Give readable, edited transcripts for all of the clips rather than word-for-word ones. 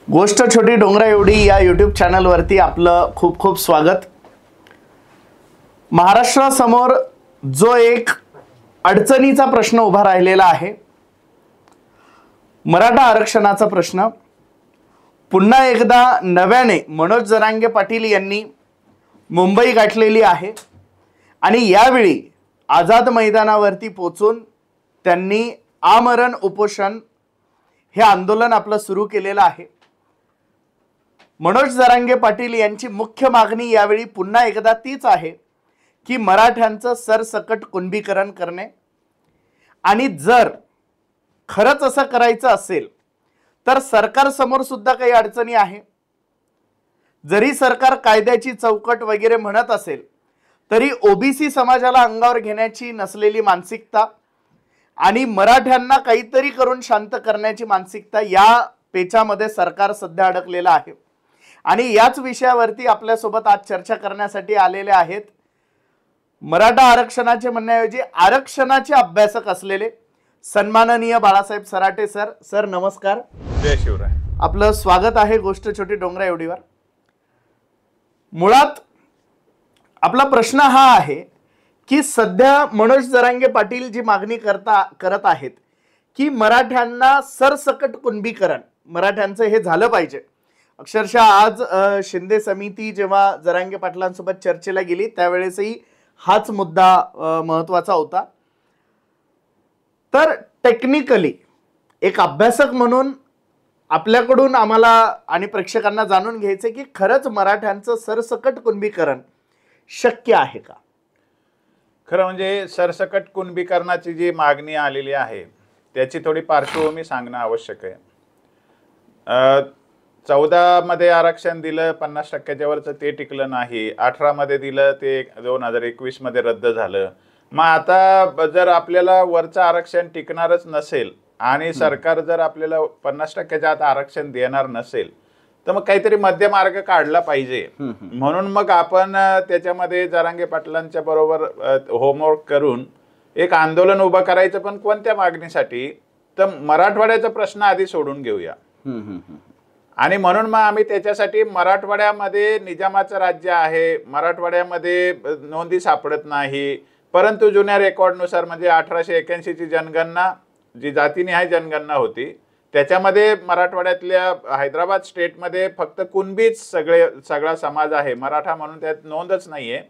गोष्ट छोटी डोंगरा एवढी या यूट्यूब चॅनलवरती आपलं खूप खूप स्वागत। महाराष्ट्रासमोर जो एक अडचणीचा प्रश्न उभा राहिलेला आहे, मराठा आरक्षणाचा प्रश्न, पुन्हा एकदा नव्याने मनोज जरांगे पाटील यांनी मुंबई गाठलेली आहे आणि यावेळी आझाद मैदानावरती पोचून त्यांनी आमरण उपोषण हे आंदोलन आपलं सुरू केलेलं आहे। मनोज जरांगे पाटील यांची मुख्य मागणी यावेळी पुन्हा एकदा तीच आहे की मराठ्यांचं सरसकट कुणबीकरण करणे, आणि जर खरंच असं करायचं असेल तर सरकार समोर सुद्धा काही अडचणी आहे। जरी सरकार कायद्याची चौकट वगैरे म्हणत असेल तरी ओबीसी समाजाला अंगावर घेण्याची नसलेली मानसिकता आणि मराठ्यांना काहीतरी करून शांत करण्याची मानसिकता या पेचामध्ये सरकार सध्या अडकलेला आहे। आणि याच विषयावरती आपल्यासोबत आज चर्चा करण्यासाठी आलेले आहेत मराठा आरक्षणाचे म्हणण्याऐवजी आरक्षणाचे अभ्यासक असलेले सन्माननीय बाळासाहेब सराटे सर। सर नमस्कार। जय शिवराय। आपलं स्वागत आहे गोष्ट छोटी डोंगरा एवढीवर। मुळात आपला प्रश्न हा आहे की सध्या मनोज जरांगे पाटील जी मागणी करत आहेत की मराठ्यांना सरसकट कुणबीकरण, मराठ्यांचं हे झालं पाहिजे। अक्षरशः आज शिंदे समिती जेव्हा जरांगे पाटलांसोबत चर्चेला गेली त्यावेळेसही हाच मुद्दा महत्त्वाचा होता। तर टेक्निकली एक अभ्यासक म्हणून आपल्याकडून आम्हाला आणि प्रेक्षकांना जाणून घ्यायचे की खरंच मराठ्यांचं सरसकट कुणबीकरण शक्य आहे का? खरं म्हणजे सरसकट कुणबीकरणाची जी मागणी आलेली आहे त्याची थोडी पार्श्वभूमी सांगणं आवश्यक आहे। 14 मध्ये आरक्षण दिलं, 50% वरचं ते टिकलं नाही। 18 मध्ये दिलं, ते 2021 मध्ये रद्द झालं। मग आता जर आपल्याला वरचं आरक्षण टिकणारच नसेल आणि सरकार जर आपल्याला 50%च्या आत आरक्षण देणार नसेल तर मग काहीतरी मध्य मार्ग काढला पाहिजे। म्हणून मग आपण त्याच्यामध्ये जरांगे पाटलांच्या बरोबर होमवर्क करून एक आंदोलन उभं करायचं। पण कोणत्या मागणीसाठी? तर मराठवाड्याचा प्रश्न आधी सोडून घेऊया। आणि म्हणून मग आम्ही त्याच्यासाठी मराठवाड्यामध्ये निजामाचं राज्य आहे, मराठवाड्यामध्ये नोंदी सापडत नाही, परंतु जुन्या रेकॉर्डनुसार म्हणजे 1881 ची जनगणना जी जातीनिहाय जनगणना होती त्याच्यामध्ये मराठवाड्यातल्या हैदराबाद स्टेटमध्ये फक्त कुणबीच सगळा समाज आहे, मराठा म्हणून त्यात नोंदच नाहीये।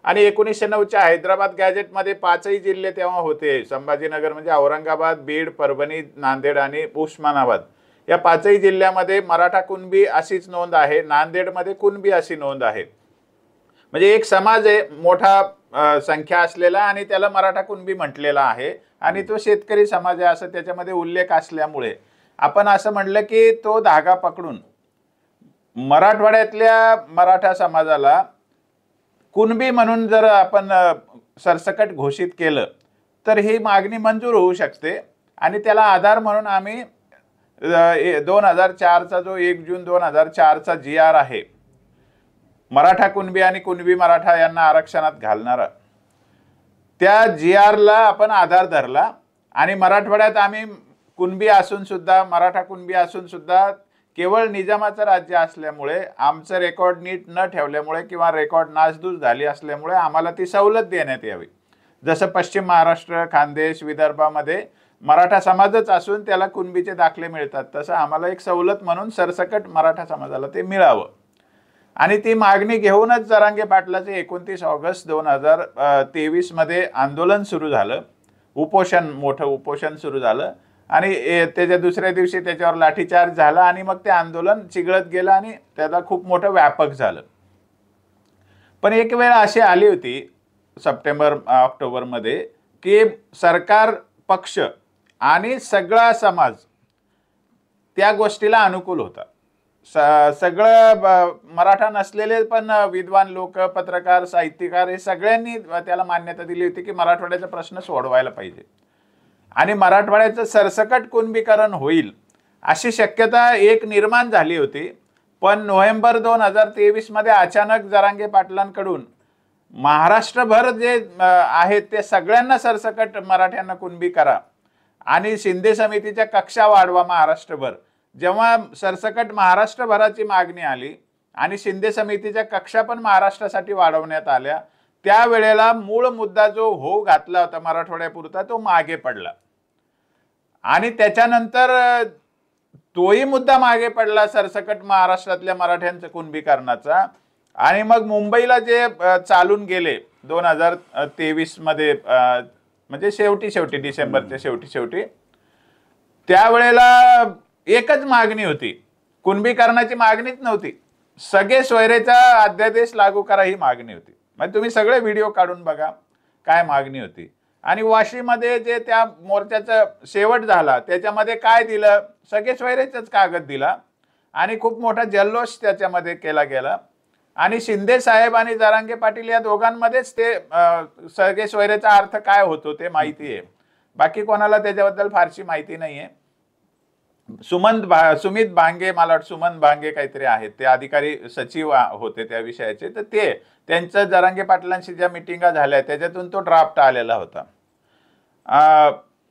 आणि 1909च्या हैदराबाद गॅजेटमध्ये 5ही जिल्हे तेव्हा होते, संभाजीनगर म्हणजे औरंगाबाद, बीड, परभणी, नांदेड आणि उस्मानाबाद, या 5ही जिल्ह्यामध्ये मराठा कुणबी अशीच नोंद आहे। नांदेडमध्ये कुणबी अशी नोंद आहे। म्हणजे एक समाज आहे मोठा संख्या असलेला आणि त्याला मराठा कुणबी म्हटलेला आहे आणि तो शेतकरी समाज आहे असं त्याच्यामध्ये उल्लेख असल्यामुळे आपण असं म्हणलं की तो धागा पकडून मराठवाड्यातल्या मराठा समाजाला कुणबी म्हणून जर आपण सरसकट घोषित केलं तर ही मागणी मंजूर होऊ शकते। आणि त्याला आधार म्हणून आम्ही 2004चा जो 1 जून 2004चा GR आहे, मराठा कुणबी आणि कुणबी मराठा यांना आरक्षणात घालणारा, त्या GRला आपण आधार धरला। आणि मराठवाड्यात आम्ही कुणबी असून सुद्धा, मराठा कुणबी असून सुद्धा केवळ निजामाचं राज्य असल्यामुळे, आमचं रेकॉर्ड नीट न ठेवल्यामुळे किंवा रेकॉर्ड नासधूस झाली असल्यामुळे आम्हाला ती सवलत देण्यात यावी। जसं पश्चिम महाराष्ट्र, खानदेश, विदर्भामध्ये मराठा समाजच असून त्याला कुणबीचे दाखले मिळतात तसं आम्हाला एक सवलत म्हणून सरसकट मराठा समाजाला ते मिळावं। आणि ती मागणी घेऊनच जरांगे पाटलाचे 29 ऑगस्ट 2023 मध्ये आंदोलन सुरू झालं, उपोषण, मोठं उपोषण सुरू झालं। आणि त्याच्या दुसऱ्या दिवशी त्याच्यावर लाठीचार्ज झाला आणि मग ते आंदोलन चिघळत गेलं आणि त्याला खूप मोठं व्यापक झालं। पण एक वेळ अशी आली होती सप्टेंबर-ऑक्टोबर मध्ये की सरकार पक्ष आणि सगळा समाज त्या गोष्टीला अनुकूल होता। सगळं मराठा नसलेले पण विद्वान लोक, पत्रकार, साहित्यकार हे सगळ्यांनी त्याला मान्यता दिली होती की मराठवाड्याचा प्रश्न सोडवायला पाहिजे आणि मराठवाड्याचं सरसकट कुणबीकरण होईल अशी शक्यता एक निर्माण झाली होती। पण नोव्हेंबर 2023 मध्ये अचानक जरांगे पाटलांकडून महाराष्ट्रभर जे आहेत ते सगळ्यांना सरसकट मराठ्यांना कुणबी करा आणि शिंदे समितीच्या कक्षा वाढवा महाराष्ट्रभर, जेव्हा सरसकट महाराष्ट्रभराची मागणी आली आणि शिंदे समितीच्या कक्षा पण महाराष्ट्रासाठी वाढवण्यात आल्या, त्यावेळेला मूळ मुद्दा जो हो घातला होता मराठवाड्यापुरता तो मागे पडला आणि त्याच्यानंतर तोही मुद्दा मागे पडला सरसकट महाराष्ट्रातल्या मराठ्यांचं कुणबीकरणाचा. आणि मग मुंबईला जे चालून गेले 2023 मध्ये, म्हणजे शेवटी डिसेंबरच्या शेवटी त्यावेळेला एकच मागणी होती, कुणबीकरणाची मागणीच नव्हती, सगळे सोयरेचा अध्यादेश लागू करा ही मागणी होती. म्हणजे तुम्ही सगळे व्हिडिओ काढून बघा काय मागणी होती. आणि वाशीमध्ये जे त्या मोर्चाचा शेवट झाला त्याच्यामध्ये काय दिलं, सगळे सोयरेचाच कागद दिला आणि खूप मोठा जल्लोष त्याच्यामध्ये केला गेला. आणि शिंदे साहेब आणि जरांगे पाटील या दोघांमध्येच ते सगळे सोयरेचा अर्थ काय होतो ते माहिती आहे, बाकी कोणाला त्याच्याबद्दल फारशी माहिती नाहीये. सुमित भांगे, मला वाटतं सुमन भांगे काहीतरी आहेत, ते अधिकारी सचिव होते त्या विषयाचे, तर ते त्यांचं जरांगे पाटलांशी ज्या मिटिंगा झाल्या त्याच्यातून तो ड्राफ्ट आलेला होता.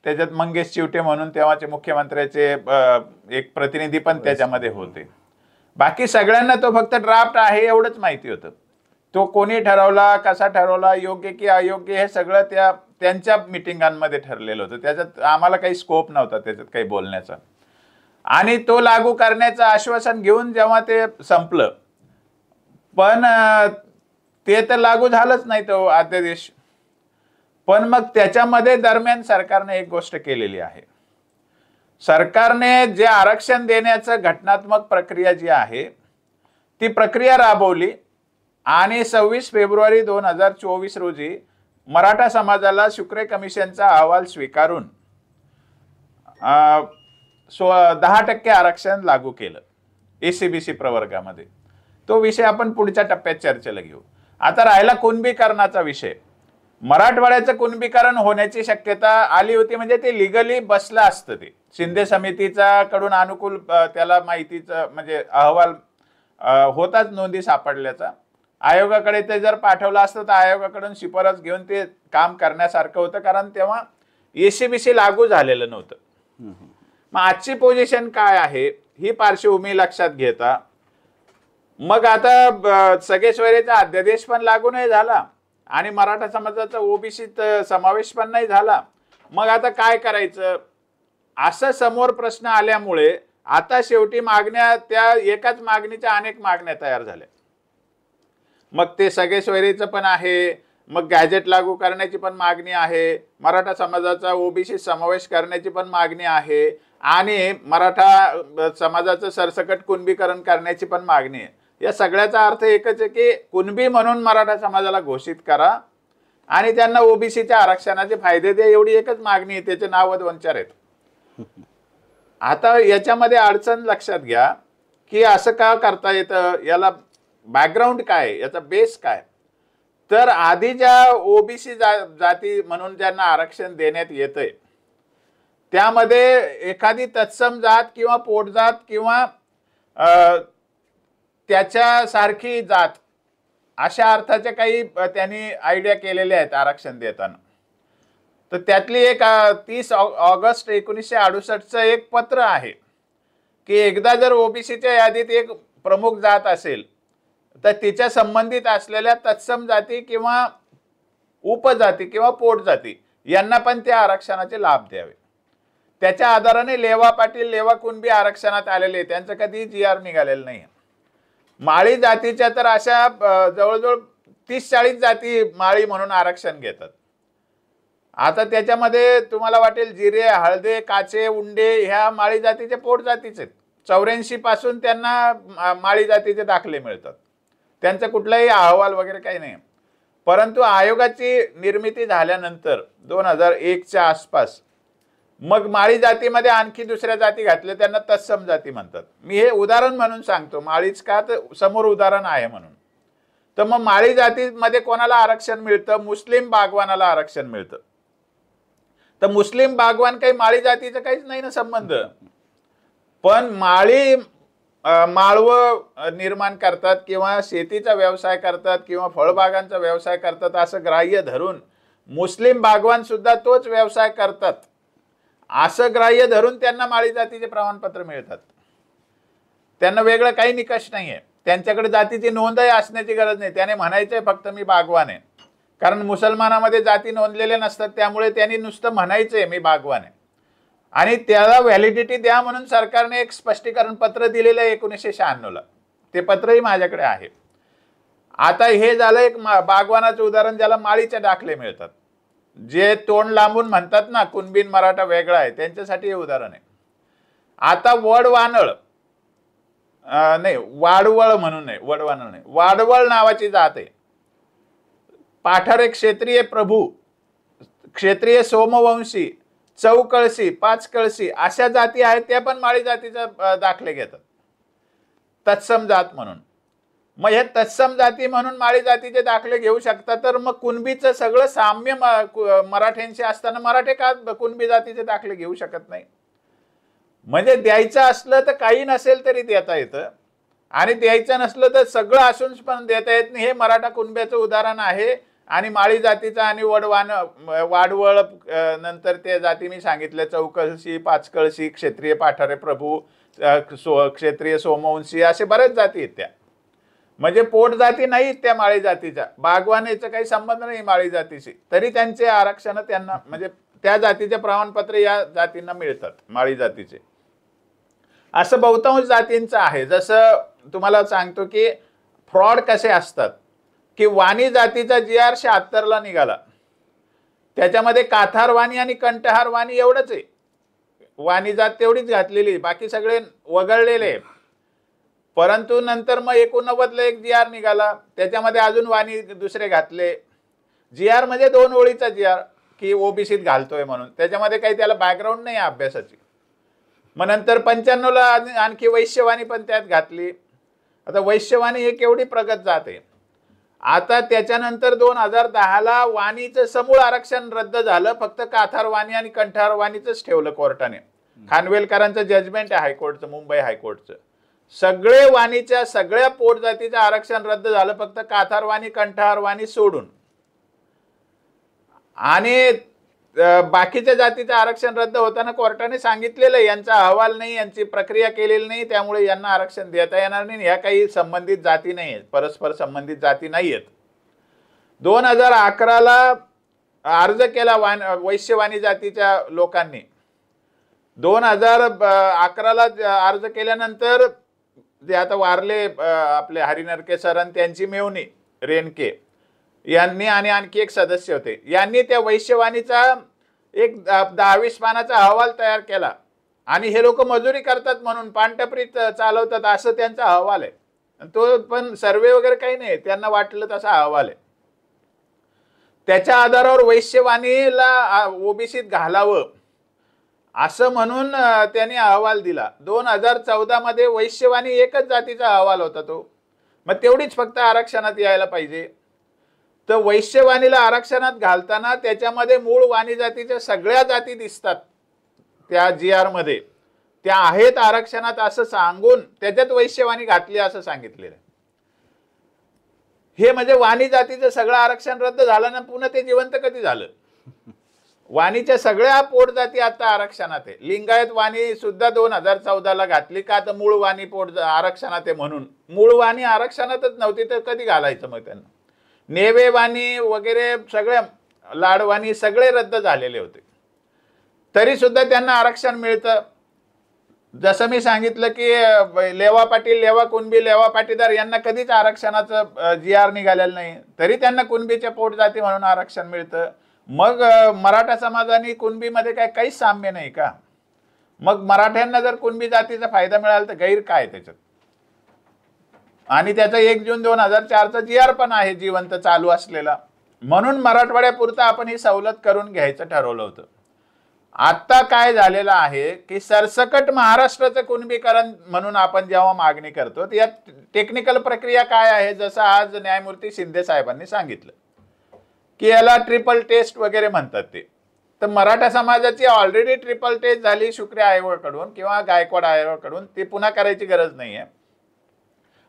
त्याच्यात मंगेश चिवटे म्हणून तेव्हाचे मुख्यमंत्र्याचे एक प्रतिनिधी पण त्याच्यामध्ये होते. बाकी सगळ्यांना तो फक्त ड्राफ्ट आहे एवढंच माहिती होतं. तो कोणी ठरवला, कसा ठरवला, योग्य की अयोग्य, हे सगळं त्यांच्या मिटिंगांमध्ये ठरलेलं होतं. त्याच्यात आम्हाला काही स्कोप नव्हता त्याच्यात काही बोलण्याचा. आणि तो लागू करण्याचं आश्वासन घेऊन जेव्हा ते संपलं, पण ते तर लागू झालंच नाही तो अध्यादेश. पण मग त्याच्यामध्ये दरम्यान सरकारने एक गोष्ट केलेली आहे. सरकारने जे आरक्षण देण्याचं घटनात्मक प्रक्रिया जी आहे ती प्रक्रिया राबवली आणि 26 फेब्रुवारी 2024 रोजी मराठा समाजाला शुक्रे कमिशनचा अहवाल स्वीकारून 10% आरक्षण लागू केलं एसीबीसी प्रवर्गामध्ये. तो विषय आपण पुढच्या टप्प्यात चर्चेला घेऊ. आता राहिला कुणबीकरणाचा विषय. मराठवाड्याचं कुणबीकरण होण्याची शक्यता आली होती, म्हणजे ते लिगली बसलं असतं. ते शिंदे समितीचा कडून अनुकूल त्याला माहितीचं म्हणजे अहवाल होताच नोंदी सापडल्याचा. आयोगाकडे ते जर पाठवलं असतं तर आयोगाकडून शिफारस घेऊन ते काम करण्यासारखं होतं, कारण तेव्हा एसीबीसी लागू झालेलं नव्हतं. मग आजची पोझिशन काय आहे ही पार्श्वभूमी लक्षात घेता मग आता सगळे सोयरेचा अध्यादेश पण लागू नाही झाला आणि मराठा समाजाचा ओबीसीत समावेश पण नाही झाला. मग आता काय करायचं असं समोर प्रश्न आल्यामुळे आता शेवटी मागण्या, त्या एकाच मागणीच्या अनेक मागण्या तयार झाल्या. मग ते सगळे सोयरेचं पण आहे, मग गॅजेट लागू करण्याची पण मागणी आहे, मराठा समाजाचा ओबीसी समावेश करण्याची पण मागणी आहे आणि मराठा समाजाचं सरसकट कुणबीकरण करण्याची पण मागणी आहे. या सगळ्याचा अर्थ एकच आहे की कुणबी म्हणून मराठा समाजाला घोषित करा आणि त्यांना ओबीसीच्या आरक्षणाचे फायदे द्या, एवढी एकच मागणी आहे. त्याचे नाव दोन-चार आहेत. आता याच्यामध्ये अडचण लक्षात घ्या की असं का करता येतं, याला बॅकग्राऊंड काय, याचा बेस काय. तर आधी ज्या ओबीसी जाती म्हणून ज्यांना आरक्षण देण्यात येतंय त्यामध्ये एखादी तत्सम जात किंवा पोटजात किंवा त्याच्यासारखी जात अशा अर्थाचे काही त्यांनी आयडिया केलेल्या आहेत आरक्षण देताना. तर त्यातली एक 30 ऑगस्ट 1968चं एक पत्र आहे की एकदा जर ओबीसीच्या यादीत एक प्रमुख जात असेल तर तिच्या संबंधित असलेल्या तत्सम जाती किंवा उपजाती किंवा पोटजाती यांना पण त्या आरक्षणाचे लाभ द्यावे. त्याच्या आधाराने लेवा पाटील, लेवा कुणबी आरक्षणात आलेले, त्यांचं कधी GR निघालेलं नाही. माळी जातीच्या तर अशा जवळजवळ 30-40 जाती माळी म्हणून आरक्षण घेतात. आता त्याच्यामध्ये तुम्हाला वाटेल जिरे, हळदे, काचे, उंडे ह्या माळी जातीचे पोट जातीचे आहेत. 84 पासून त्यांना माळी जातीचे दाखले मिळतात. त्यांचा कुठलाही अहवाल वगैरे काही नाही. परंतु आयोगाची निर्मिती झाल्यानंतर 2001च्या आसपास मग माळी जातीमध्ये आणखी दुसऱ्या जाती घातल्या, त्यांना तत्सम जाती म्हणतात. मी हे उदाहरण म्हणून सांगतो, माळीच का तर समोर उदाहरण आहे म्हणून. तर मग माळी जातीमध्ये कोणाला आरक्षण मिळतं, मुस्लिम बागवानाला आरक्षण मिळतं. तर मुस्लिम बागवान काही माळी जातीचं काहीच नाही ना संबंध, पण माळी माळव निर्माण करतात किंवा शेतीचा व्यवसाय करतात किंवा फळबागांचा व्यवसाय करतात असं ग्राह्य धरून मुस्लिम बागवान सुद्धा तोच व्यवसाय करतात असं ग्राह्य धरून त्यांना माळी जातीचे प्रमाणपत्र मिळतात. त्यांना वेगळं काही निकष नाहीये, त्यांच्याकडे जातीची नोंदही असण्याची गरज नाही, त्याने म्हणायचंय फक्त मी बागवान आहे. कारण मुसलमानामध्ये जाती नोंदलेल्या नसतात, त्यामुळे त्यांनी नुसतं म्हणायचंय मी बागवान आहे. आणि त्याला व्हॅलिडिटी द्या म्हणून सरकारने एक स्पष्टीकरण पत्र दिलेलं आहे 1996ला. ते पत्रही माझ्याकडे आहे. आता हे झालं एक बागवानाचं उदाहरण, ज्याला माळीचे दाखले मिळतात. जे तोंड लांबून म्हणतात ना कुणबीन मराठा वेगळा आहे, त्यांच्यासाठी हे उदाहरण आहे. आता वडवानळ नाही, वाडवळ म्हणून नाही, वडवानळ नाही, वाडवळ नावाची जात आहे. पाठारे क्षेत्रीय प्रभू, क्षेत्रीय सोमवंशी, चौकळशी, पाच कळशी अशा जाती आहेत, त्या पण माळी जातीचा दाखले घेतात तत्सम जात म्हणून. मग हे तत्सम जाती म्हणून माळी जातीचे दाखले घेऊ शकतात, तर मग कुणबीचं सगळं साम्य मराठ्यांशी असताना मराठे का कुणबी जातीचे दाखले घेऊ शकत नाही? म्हणजे द्यायचं असलं तर काही नसेल तरी देता येतं, आणि द्यायचं नसलं तर सगळं असून पण देता येत नाही. हे मराठा कुणब्याचं उदाहरण आहे. आणि माळी जातीचा आणि वाडवळ नंतर ते जाती मी सांगितले, चौकळशी, पाचकळशी, क्षेत्रीय पाठारे प्रभू, क्षेत्रीय सोमवंशी, असे बरेच जाती आहेत त्या. म्हणजे पोट जाती नाहीत त्या माळी जातीच्या. बागवानीचा काही संबंध नाही माळी जातीशी, तरी त्यांचे आरक्षण त्यांना, म्हणजे त्या जातीचे प्रमाणपत्र या जातींना मिळतात माळी जातीचे. असं बहुतांश जातींचं आहे. जसं तुम्हाला सांगतो की फ्रॉड कसे असतात, की वाणी जातीचा GR 76ला निघाला, त्याच्यामध्ये काथार वाणी आणि कंठहार वाणी एवढंच आहे. वाणी जात तेवढीच घातलेली, बाकी सगळे वगळलेले. परंतु नंतर मग 89ला एक GR निघाला, त्याच्यामध्ये अजून वाणी दुसरे घातले. GR म्हणजे 2 ओळीचा GR, की ओबीसीत घालतोय म्हणून, त्याच्यामध्ये काही त्याला बॅकग्राऊंड नाही अभ्यासाची. मग नंतर 95ला आणखी वैश्यवाणी पण त्यात घातली. आता वैश्यवाणी एक एवढी प्रगत जात आहे. आता त्याच्यानंतर 2010ला वाणीचं समूळ आरक्षण रद्द झालं, फक्त काथार वाणी आणि कंठार वाणीच ठेवलं कोर्टाने. खानवेलकरांचं जजमेंट आहे हायकोर्टचं, मुंबई हायकोर्टचं. सगळे वाणीच्या सगळ्या पोट जातीचं आरक्षण रद्द झालं, फक्त काथार वाणी कंठार वाणी सोडून. आणि बाकीच्या जातीचं आरक्षण रद्द होताना कोर्टाने सांगितलेलं यांचा अहवाल नाही, यांची प्रक्रिया केलेली नाही, त्यामुळे यांना आरक्षण देता येणार नाही. ह्या काही संबंधित जाती नाही आहेत, परस्पर संबंधित जाती नाही आहेत. 2011ला अर्ज केला वैश्यवाणी जातीच्या लोकांनी. 2011ला अर्ज केल्यानंतर जे आता वारले आपले हरिनरके सर आणि त्यांची मेवणी रेणके यांनी आणि आणखी एक सदस्य होते, यांनी त्या वैश्यवाणीचा एक 10-20 पानाचा अहवाल तयार केला. आणि हे लोक मजुरी करतात म्हणून पानटपरी चालवतात असं त्यांचा अहवाल आहे. तो पण सर्वे वगैरे काही नाही, त्यांना वाटलं तसा अहवाल आहे. त्याच्या आधारावर वैश्यवाणीला ओबीसीत घालावं असं म्हणून त्यांनी अहवाल दिला. 2014 मध्ये वैश्यवाणी एकच जातीचा अहवाल होता तो. मग तेवढीच फक्त आरक्षणात यायला पाहिजे. तर वैश्यवाणीला आरक्षणात घालताना त्याच्यामध्ये मूळ वाणी जातीच्या सगळ्या जाती दिसतात त्या GR मध्ये, त्या आहेत आरक्षणात असं सांगून त्याच्यात वैश्यवाणी घातली असं सांगितलेलं. हे म्हणजे वाणी जातीचं सगळं आरक्षण रद्द झालं ना, पुन्हा ते जिवंत कधी झालं? वाणीच्या सगळ्या पोट जाती आता आरक्षणात आहे. लिंगायत वाणी सुद्धा 2014ला घातली का, तर मूळ वाणी पोट आरक्षणात आहे म्हणून. मूळ वाणी आरक्षणातच नव्हती तर कधी घालायचं मग त्यांना? नेवे वाणी वगैरे सगळे, लाडवाणी सगळे रद्द झालेले होते, तरी सुद्धा त्यांना आरक्षण मिळतं. जसं मी सांगितलं की लेवा पाटील, लेवा कुणबी, लेवा पाटीदार यांना कधीच आरक्षणाचं GR निघालेलं नाही, तरी त्यांना कुणबीच्या पोट जाती म्हणून आरक्षण मिळतं. मग मराठा समाजाने कुणबीमध्ये काहीच साम्य नाही का? मग मराठ्यांना जर कुणबी जातीचा फायदा मिळाला तर गैर काय त्याच्यात? आणि त्याचा 1 जून 2004चा GR पण आहे जिवंत चालू असलेला. म्हणून मराठवाड्यापुरतं आपण ही सवलत करून घ्यायचं ठरवलं होतं. आता काय झालेलं आहे की सरसकट महाराष्ट्राचं कुणबीकरण म्हणून आपण जेव्हा मागणी करतो, यात टेक्निकल प्रक्रिया काय आहे, जसं आज न्यायमूर्ती शिंदे साहेबांनी सांगितलं की याला ट्रिपल टेस्ट वगैरे म्हणतात ते. तर मराठा समाजाची ऑलरेडी ट्रिपल टेस्ट झाली शुक्रे आयोगाकडून किंवा गायकवाड आयोगाकडून, ती पुन्हा करायची गरज नाहीये.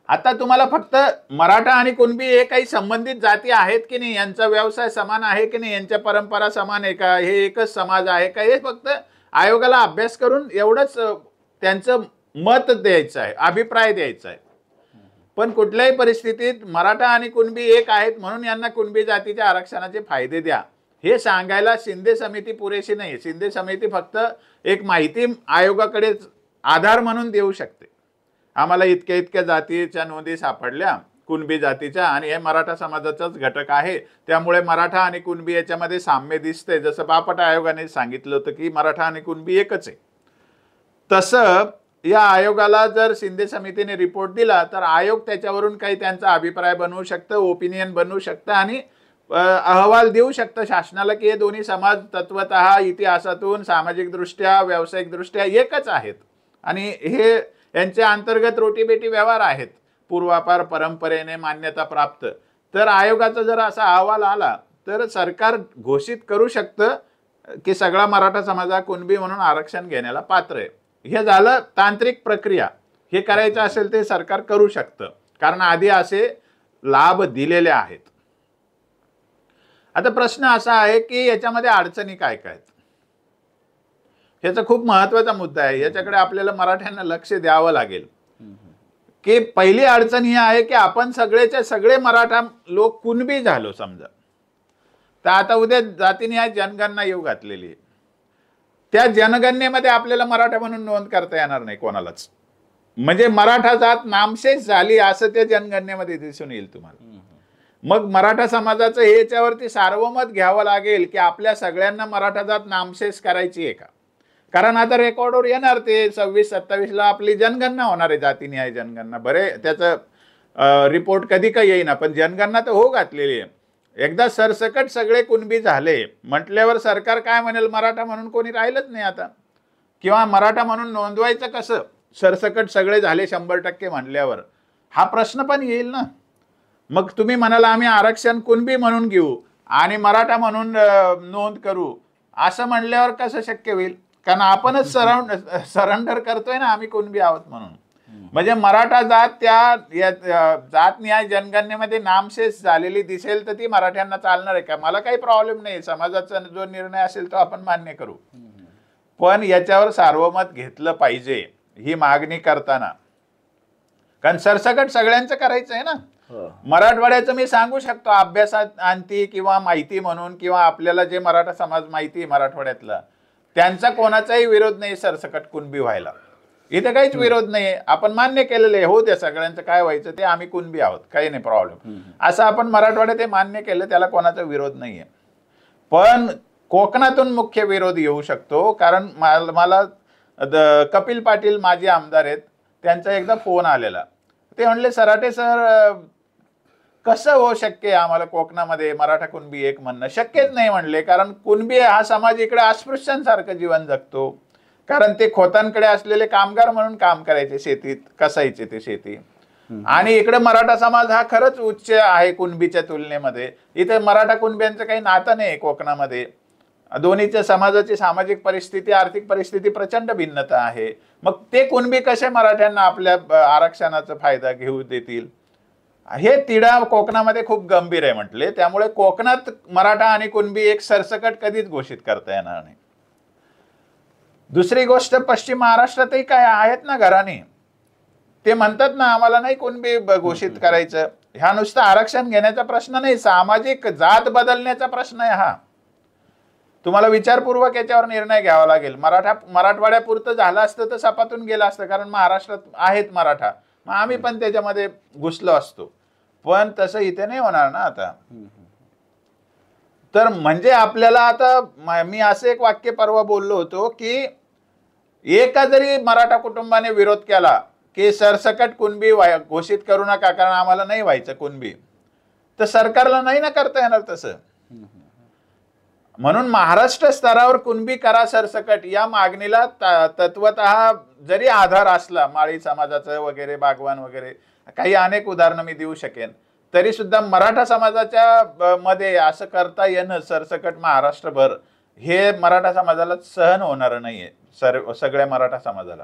आता तुम्हाला फक्त मराठा आणि कुणबी हे काही संबंधित जाती आहेत की नाही, यांचा व्यवसाय समान आहे की नाही, यांच्या परंपरा समान आहे का, हे एकच समाज आहे का, हे फक्त आयोगाला अभ्यास करून एवढंच त्यांचं मत द्यायचं आहे, अभिप्राय द्यायचा आहे. पण कुठल्याही परिस्थितीत मराठा आणि कुणबी एक आहेत म्हणून यांना कुणबी जातीच्या आरक्षणाचे फायदे द्या हे सांगायला शिंदे समिती पुरेशी नाही. शिंदे समिती फक्त एक माहिती आयोगाकडे आधार म्हणून देऊ शकते. आम्हाला इतक्या इतक्या जातीच्या नोंदी सापडल्या कुणबी जातीच्या आणि हे मराठा समाजाचाच घटक आहे, त्यामुळे मराठा आणि कुणबी याच्यामध्ये साम्य दिसते. जसं बापट आयोगाने सांगितलं होतं की मराठा आणि कुणबी एकच आहे, तसं या आयोगाला जर शिंदे समितीने रिपोर्ट दिला तर आयोग त्याच्यावरून काही त्यांचा अभिप्राय बनवू शकतं, ओपिनियन बनवू शकतं आणि अहवाल देऊ शकतं शासनाला की हे दोन्ही समाज तत्वतः इतिहासातून सामाजिकदृष्ट्या व्यावसायिकदृष्ट्या एकच आहेत आणि हे यांचे अंतर्गत रोटीबेटी व्यवहार आहेत, पूर्वापार परंपरेने मान्यता प्राप्त. तर आयोगाचा जर असा अहवाल आला तर सरकार घोषित करू शकतं की सगळा मराठा समाज हा कुणबी म्हणून आरक्षण घेण्याला पात्र आहे. हे झालं तांत्रिक प्रक्रिया. हे करायचं असेल ते सरकार करू शकतं, कारण आधी असे लाभ दिलेले आहेत. आता प्रश्न असा आहे की याच्यामध्ये अडचणी काय काय आहेत. ह्याचा खूप महत्वाचा मुद्दा आहे, याच्याकडे आपल्याला मराठ्यांना लक्ष द्यावं लागेल. की पहिली अडचण ही आहे की आपण सगळेचे सगळे मराठा लोक कुणबी झालो समजा, तर आता उद्या जातीनिहाय जनगणना येऊ घातलेली आहे. त्या जनगणनेमध्ये आपल्याला मराठा म्हणून नोंद करता येणार नाही कोणालाच. म्हणजे मराठा जात नामशेष झाली असं त्या जनगणनेमध्ये दिसून येईल तुम्हाला. मग मराठा समाजाचं याच्यावरती सार्वमत घ्यावं लागेल की आपल्या सगळ्यांना मराठा जात नामशेष करायची आहे का. कारण आता रेकॉर्डवर येणार ते 26-27 आपली जनगणना होणार आहे, जातीनिहाय जनगणना. बरे त्याचं रिपोर्ट कधी का येईना, पण जनगणना तर हो घातलेली आहे. एकदा सरसकट सगळे कुणबी झाले म्हटल्यावर सरकार काय म्हणेल, मराठा म्हणून कोणी राहिलंच नाही आता, किंवा मराठा म्हणून नोंदवायचं कसं, सरसकट सगळे झाले 100% म्हणल्यावर हा प्रश्न पण येईल ना. मग तुम्ही म्हणाला आम्ही आरक्षण कुणबी म्हणून घेऊ आणि मराठा म्हणून नोंद करू, असं म्हणल्यावर कसं शक्य होईल. कारण आपणच सरेंडर करतोय ना आम्ही कुणबी आहोत म्हणून. म्हणजे मराठा जात त्या जातनिहाय जनगणनेमध्ये नामशेष झालेली दिसेल तर ती मराठ्यांना चालणार आहे का. मला काही प्रॉब्लेम नाही, समाजाचा जो निर्णय असेल तो आपण मान्य करू, पण याच्यावर सार्वमत घेतलं पाहिजे ही मागणी करताना. कारण सरसकट सगळ्यांचं करायचं आहे ना. मराठवाड्याचं मी सांगू शकतो अभ्यासात आणती किंवा माहिती म्हणून, किंवा आपल्याला जे मराठा समाज माहिती आहे मराठवाड्यातला त्यांचा कोणाचाही विरोध नाही सरसकट कुणबी व्हायला. इथे काहीच विरोध नाही, आपण मान्य केलेलं आहे. हो द्या सगळ्यांचं, काय व्हायचं ते, आम्ही कुणबी आहोत, काही नाही प्रॉब्लेम, असं आपण मराठवाड्यात ते मान्य केलं, त्याला कोणाचा विरोध नाहीये. पण कोकणातून मुख्य विरोध येऊ शकतो. कारण मला कपिल पाटील माजी आमदार आहेत, त्यांचा एकदा फोन आलेला. ते म्हणले सराटे सर कसं हो शक्य आहे आम्हाला कोकणामध्ये मराठा कुणबी एक म्हणणं. शक्यच नाही म्हणले, कारण कुणबी हा समाज इकडे अस्पृश्यांसारखं जीवन जगतो. कारण ते खोतांकडे असलेले कामगार म्हणून काम करायचे, शेतीत कसायचे ते शेती. आणि इकडे मराठा समाज हा खरंच उच्च आहे कुणबीच्या तुलनेमध्ये. इथे मराठा कुणब्यांचं काही नातं नाही कोकणामध्ये. दोन्हीच्या समाजाची सामाजिक परिस्थिती, आर्थिक परिस्थिती प्रचंड भिन्नता आहे. मग ते कुणबी कसे मराठ्यांना आपल्या आरक्षणाचा फायदा घेऊ देतील, हे तिढा कोकणामध्ये खूप गंभीर आहे म्हटले. त्यामुळे कोकणात मराठा आणि कुणबी एक सरसकट कधीच घोषित करता येणार नाही. दुसरी गोष्ट, पश्चिम महाराष्ट्रातही काय आहेत ना घराणे, ते म्हणतात ना आम्हाला नाही कुणबी घोषित करायचं. ह्या नुसतं आरक्षण घेण्याचा प्रश्न नाही, सामाजिक जात बदलण्याचा प्रश्न आहे हा. तुम्हाला विचारपूर्वक याच्यावर निर्णय घ्यावा लागेल. मराठवाड्यापुरतं झालं असतं तर सपातून गेलं असतं, कारण महाराष्ट्रात आहेत मराठा, मग आम्ही पण त्याच्यामध्ये घुसलो असतो. पण तसं इथे नाही होणार ना आता. तर म्हणजे आपल्याला आता मी असं एक वाक्य परवा बोललो होतो की एका जरी मराठा कुटुंबाने विरोध केला की सरसकट कुणबी घोषित करू नका कारण आम्हाला नाही व्हायचं कुणबी, तर सरकारला नाही ना करता येणार तसं. म्हणून महाराष्ट्र स्तरावर कुणबी करा सरसकट या मागणीला तत्वतः जरी आधार असला, माळी समाजाचं वगैरे, बागवान वगैरे, काही अनेक उदाहरणं मी देऊ शकेन, तरी सुद्धा मराठा समाजाच्या मध्ये असं करता येणं सरसकट महाराष्ट्रभर हे मराठा समाजाला सहन होणार नाहीये. सगळ्या मराठा समाजाला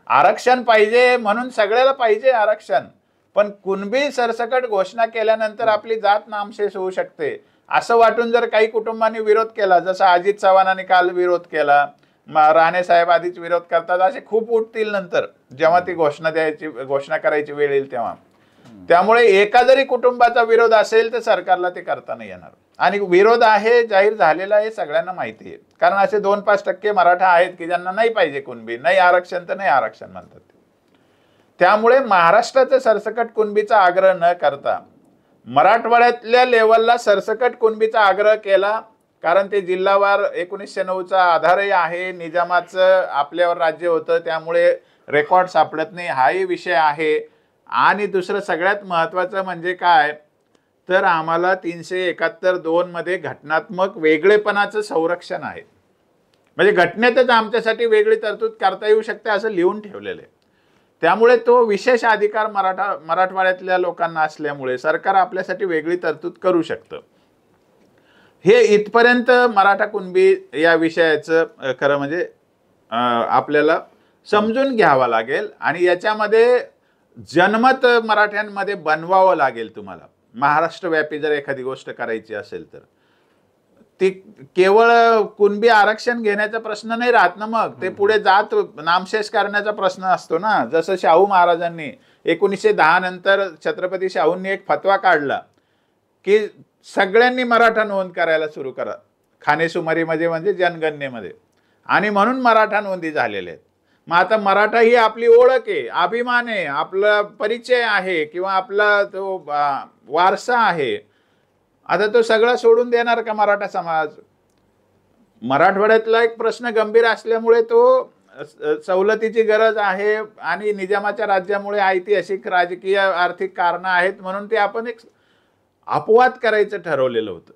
आरक्षण पाहिजे म्हणून सगळ्याला पाहिजे आरक्षण, पण कुणबी सरसकट घोषणा केल्यानंतर आपली जात नामशेष होऊ शकते असं वाटून जर काही कुटुंबांनी विरोध केला, जसं अजित चव्हाणांनी काल विरोध केला, राणे साहेब आधीच विरोध करतात, असे खूप उठतील नंतर जेव्हा ती घोषणा करायची वेळ येईल तेव्हा. त्यामुळे एका जरी कुटुंबाचा विरोध असेल तर सरकारला ते करता नाही येणार. आणि विरोध आहे जाहीर झालेला आहे सगळ्यांना माहिती आहे, कारण असे 2-5% मराठा आहेत की ज्यांना नाही पाहिजे कुणबी, नाही आरक्षण तर नाही आरक्षण म्हणतात. त्यामुळे महाराष्ट्राचं सरसकट कुणबीचा आग्रह न करता मराठवाड्यातल्या लेवलला सरसकट कुणबीचा आग्रह केला, कारण ते जिल्हावार 1909चा आधारही आहे. निजामाचं आपल्यावर राज्य होतं त्यामुळे रेकॉर्ड सापडत नाही, हाही विषय आहे. आणि दुसरं सगळ्यात महत्त्वाचं म्हणजे काय, तर आम्हाला 371(2) मध्ये घटनात्मक वेगळेपणाचं संरक्षण आहे. म्हणजे घटनेतच आमच्यासाठी वेगळी तरतूद करता येऊ शकते असं लिहून ठेवलेलं आहे. त्यामुळे तो विशेष अधिकार मराठवाड्यातल्या लोकांना असल्यामुळे सरकार आपल्यासाठी वेगळी तरतूद करू शकतं. हे इथपर्यंत मराठा कुणबी या विषयाचं खरं म्हणजे आपल्याला समजून घ्यावं लागेल आणि याच्यामध्ये जनमत मराठ्यांमध्ये बनवावं लागेल. तुम्हाला महाराष्ट्रव्यापी जर एखादी गोष्ट करायची असेल तर ती केवळ कुणबी आरक्षण घेण्याचा प्रश्न नाही राहत ना, मग ते पुढे जात नामशेष करण्याचा प्रश्न असतो ना. जसं शाहू महाराजांनी 1910 नंतर छत्रपती शाहूंनी एक फतवा काढला की सगळ्यांनी मराठा नोंद करायला सुरू करा खानेसुमारीमध्ये म्हणजे जनगणनेमध्ये, आणि म्हणून मराठा नोंदी झालेले आहेत. मग आता मराठा ही आपली ओळख आहे, अभिमान आहे, आपला परिचय आहे किंवा आपला तो वारसा आहे. आता तो सगळा सोडून देणार का मराठा समाज? मराठवाड्यातला एक प्रश्न गंभीर असल्यामुळे तो सवलतीची गरज आहे आणि निजामाच्या राज्यामुळे ऐतिहासिक राजकीय आर्थिक कारणं आहेत म्हणून ते आपण एक अपवाद करायचं ठरवलेलं होतं.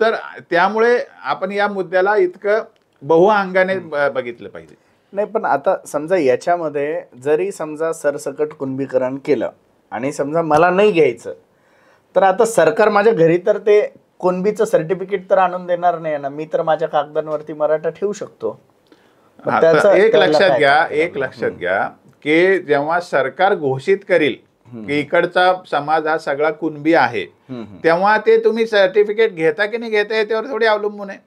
तर त्यामुळे आपण या मुद्द्याला इतकं बहुअंगाने बघितलं पाहिजे. नाही, पण आता समजा याच्यामध्ये जरी समजा सरसकट कुणबीकरण केलं आणि समजा मला नाही घ्यायचं, तर आता सरकार माझ्या घरी तर ते कुणबीचं सर्टिफिकेट तर आणून देणार नाही ना. मी तर माझ्या कागदांवरती मराठा ठेवू शकतो. एक लक्षात घ्या की जेव्हा सरकार घोषित करील की इकडचा समाज हा सगळा कुणबी आहे, तेव्हा ते तुम्ही सर्टिफिकेट घेता की नाही घेता याच्यावर थोडी अवलंबून आहे.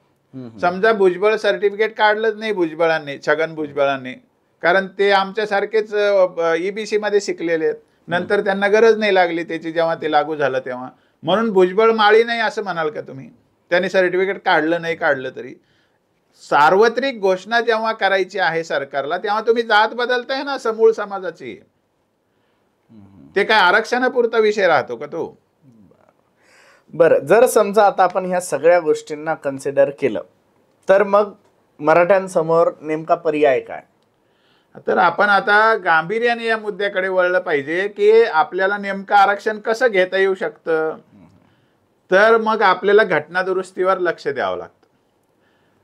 समजा भुजबळ सर्टिफिकेट काढलंच नाही भुजबळांनी, छगन भुजबळांनी, कारण ते आमच्यासारखेच EBC मध्ये शिकलेले आहेत, नंतर त्यांना गरज नाही लागली त्याची जेव्हा ते लागू झालं तेव्हा, म्हणून भुजबळ माळी नाही असं म्हणाल का तुम्ही? त्यांनी सर्टिफिकेट काढलं नाही काढलं तरी सार्वत्रिक घोषणा जेव्हा करायची आहे सरकारला तेव्हा तुम्ही जात बदलताय ना समूळ समाजाची. ते काय आरक्षणापुरता विषय राहतो का तो? बरं, जर समजा आता आपण ह्या सगळ्या गोष्टींना कन्सिडर केलं तर मग मराठ्यांसमोर नेमका पर्याय काय? तर आपण आता गांभीर्याने या मुद्द्याकडे वळलं पाहिजे की आपल्याला नेमकं आरक्षण कसं घेता येऊ शकतं. तर मग आपल्याला घटना दुरुस्तीवर लक्ष द्यावं लागतं.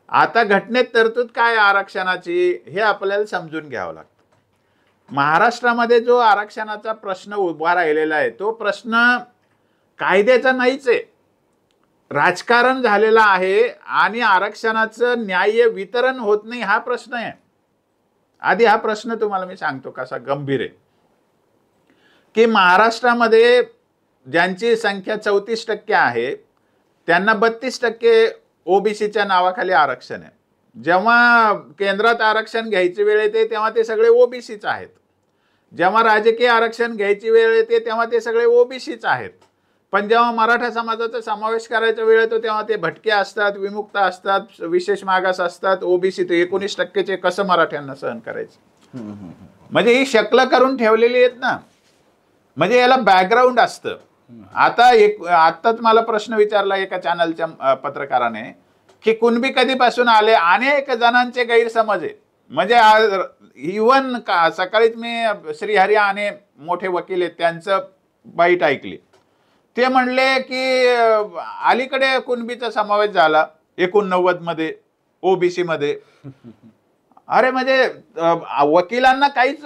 आता घटनेत तरतूद काय आरक्षणाची हे आपल्याला समजून घ्यावं लागतं. महाराष्ट्रामध्ये जो आरक्षणाचा प्रश्न उभा राहिलेला आहे तो प्रश्न कायद्याचा नाहीच आहे, राजकारण झालेला आहे आणि आरक्षणाचं न्याय्य वितरण होत नाही हा प्रश्न आहे. आधी हा प्रश्न तुम्हाला मी सांगतो कसा गंभीर आहे की महाराष्ट्रामध्ये ज्यांची संख्या 34% आहे त्यांना 32% OBCच्या नावाखाली आरक्षण आहे. जेव्हा केंद्रात आरक्षण घ्यायची वेळ येते तेव्हा ते सगळे OBCच आहेत. जेव्हा राजकीय आरक्षण घ्यायची वेळ येते तेव्हा ते सगळे OBCच आहेत. पण जेव्हा मराठा समाजाचा समावेश करायचा वेळ येतो तेव्हा ते भटके असतात, विमुक्त असतात, विशेष मागास असतात. OBC ते 19%चे कसं मराठ्यांना सहन करायचं? म्हणजे ही शक्ल करून ठेवलेली आहेत ना, म्हणजे याला बॅकग्राऊंड असतं. आताच मला प्रश्न विचारला एका चॅनलच्या पत्रकाराने की कुणबी कधीपासून आले. अनेक जणांचे गैरसमज आहे. म्हणजे इव्हन सकाळीच मी श्रीहरी आणि मोठे वकील आहेत त्यांचं बाईट ऐकली. ते म्हणले की अलीकडे कुणबीचा समावेश झाला 89 मध्ये OBC मध्ये. अरे म्हणजे वकिलांना काहीच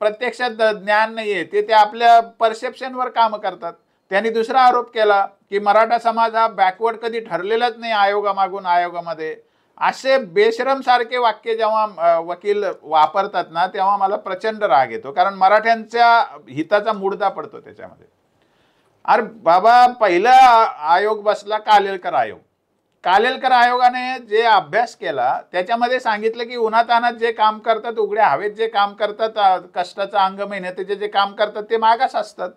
प्रत्यक्षात ज्ञान नाहीये, ते आपल्या परसेप्शनवर काम करतात. त्यांनी दुसरा आरोप केला की मराठा समाज हा बॅकवर्ड कधी ठरलेलाच नाही आयोगामागून आयोगामध्ये. असे बेशरम सारखे वाक्य जेव्हा वकील वापरतात ना तेव्हा मला प्रचंड राग येतो, कारण मराठ्यांच्या हिताचा मुडदा पडतो त्याच्यामध्ये. अरे बाबा, पहिला आयोग बसला कालेलकर आयोग. कालेलकर आयोगाने जे अभ्यास केला त्याच्यामध्ये सांगितलं की उन्हातानात जे काम करतात, उघड्या हवेत जे काम करतात, कष्टाचं अंग मेहनतीचे जे काम करतात ते मागास असतात.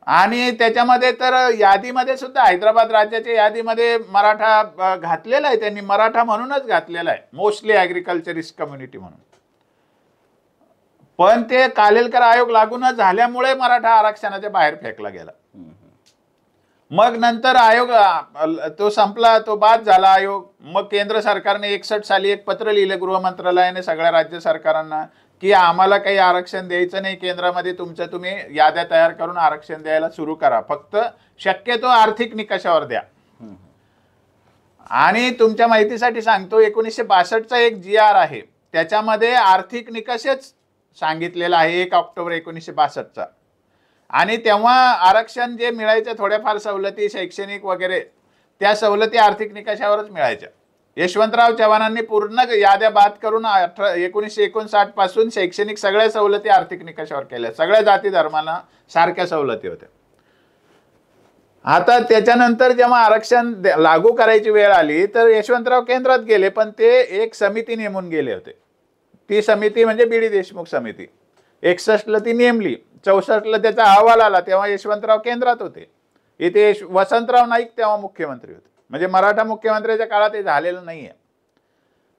आणि त्याच्यामध्ये तर यादीमध्ये सुद्धा हैदराबाद राज्याच्या यादीमध्ये मराठा घातलेला आहे त्यांनी, मराठा म्हणूनच घातलेला आहे, मोस्टली ॲग्रिकल्चरिस्ट कम्युनिटी म्हणून. पण ते कालेलकर आयोग लागू न झाल्यामुळे मराठा आरक्षणाच्या बाहेर फेकला गेला. मग नंतर आयोग तो संपला, तो बाद झाला आयोग. मग केंद्र सरकारने 61 साली एक पत्र लिहिलं गृह मंत्रालयाने सगळ्या राज्य सरकारांना की आम्हाला काही आरक्षण द्यायचं नाही केंद्रामध्ये, तुमचं तुम्ही याद्या तयार करून आरक्षण द्यायला सुरू करा, फक्त शक्यतो आर्थिक निकषावर द्या. आणि तुमच्या माहितीसाठी सांगतो, 1962चा एक GR आहे त्याच्यामध्ये आर्थिक निकषच सांगितलेला आहे 1 ऑक्टोबर 1962चा. आणि तेव्हा आरक्षण जे मिळायचे थोड्याफार सवलती शैक्षणिक वगैरे त्या सवलती आर्थिक निकषावरच मिळायच्या. यशवंतराव चव्हाणांनी पूर्ण याद्या बाद करून 1959 पासून शैक्षणिक सगळ्या सवलती आर्थिक निकषावर केल्या. सगळ्या जाती धर्मांना सारख्या सवलती होत्या. आता त्याच्यानंतर जेव्हा आरक्षण लागू करायची वेळ आली तर यशवंतराव केंद्रात गेले, पण ते एक समिती नेमून गेले होते. ती समिती म्हणजे बी डी देशमुख समिती. 61ला ती नेमली, 64ला त्याचा अहवाल आला, तेव्हा यशवंतराव केंद्रात होते. इथे वसंतराव नाईक तेव्हा मुख्यमंत्री होते, म्हणजे मराठा मुख्यमंत्र्याच्या काळात हे झालेलं नाहीये.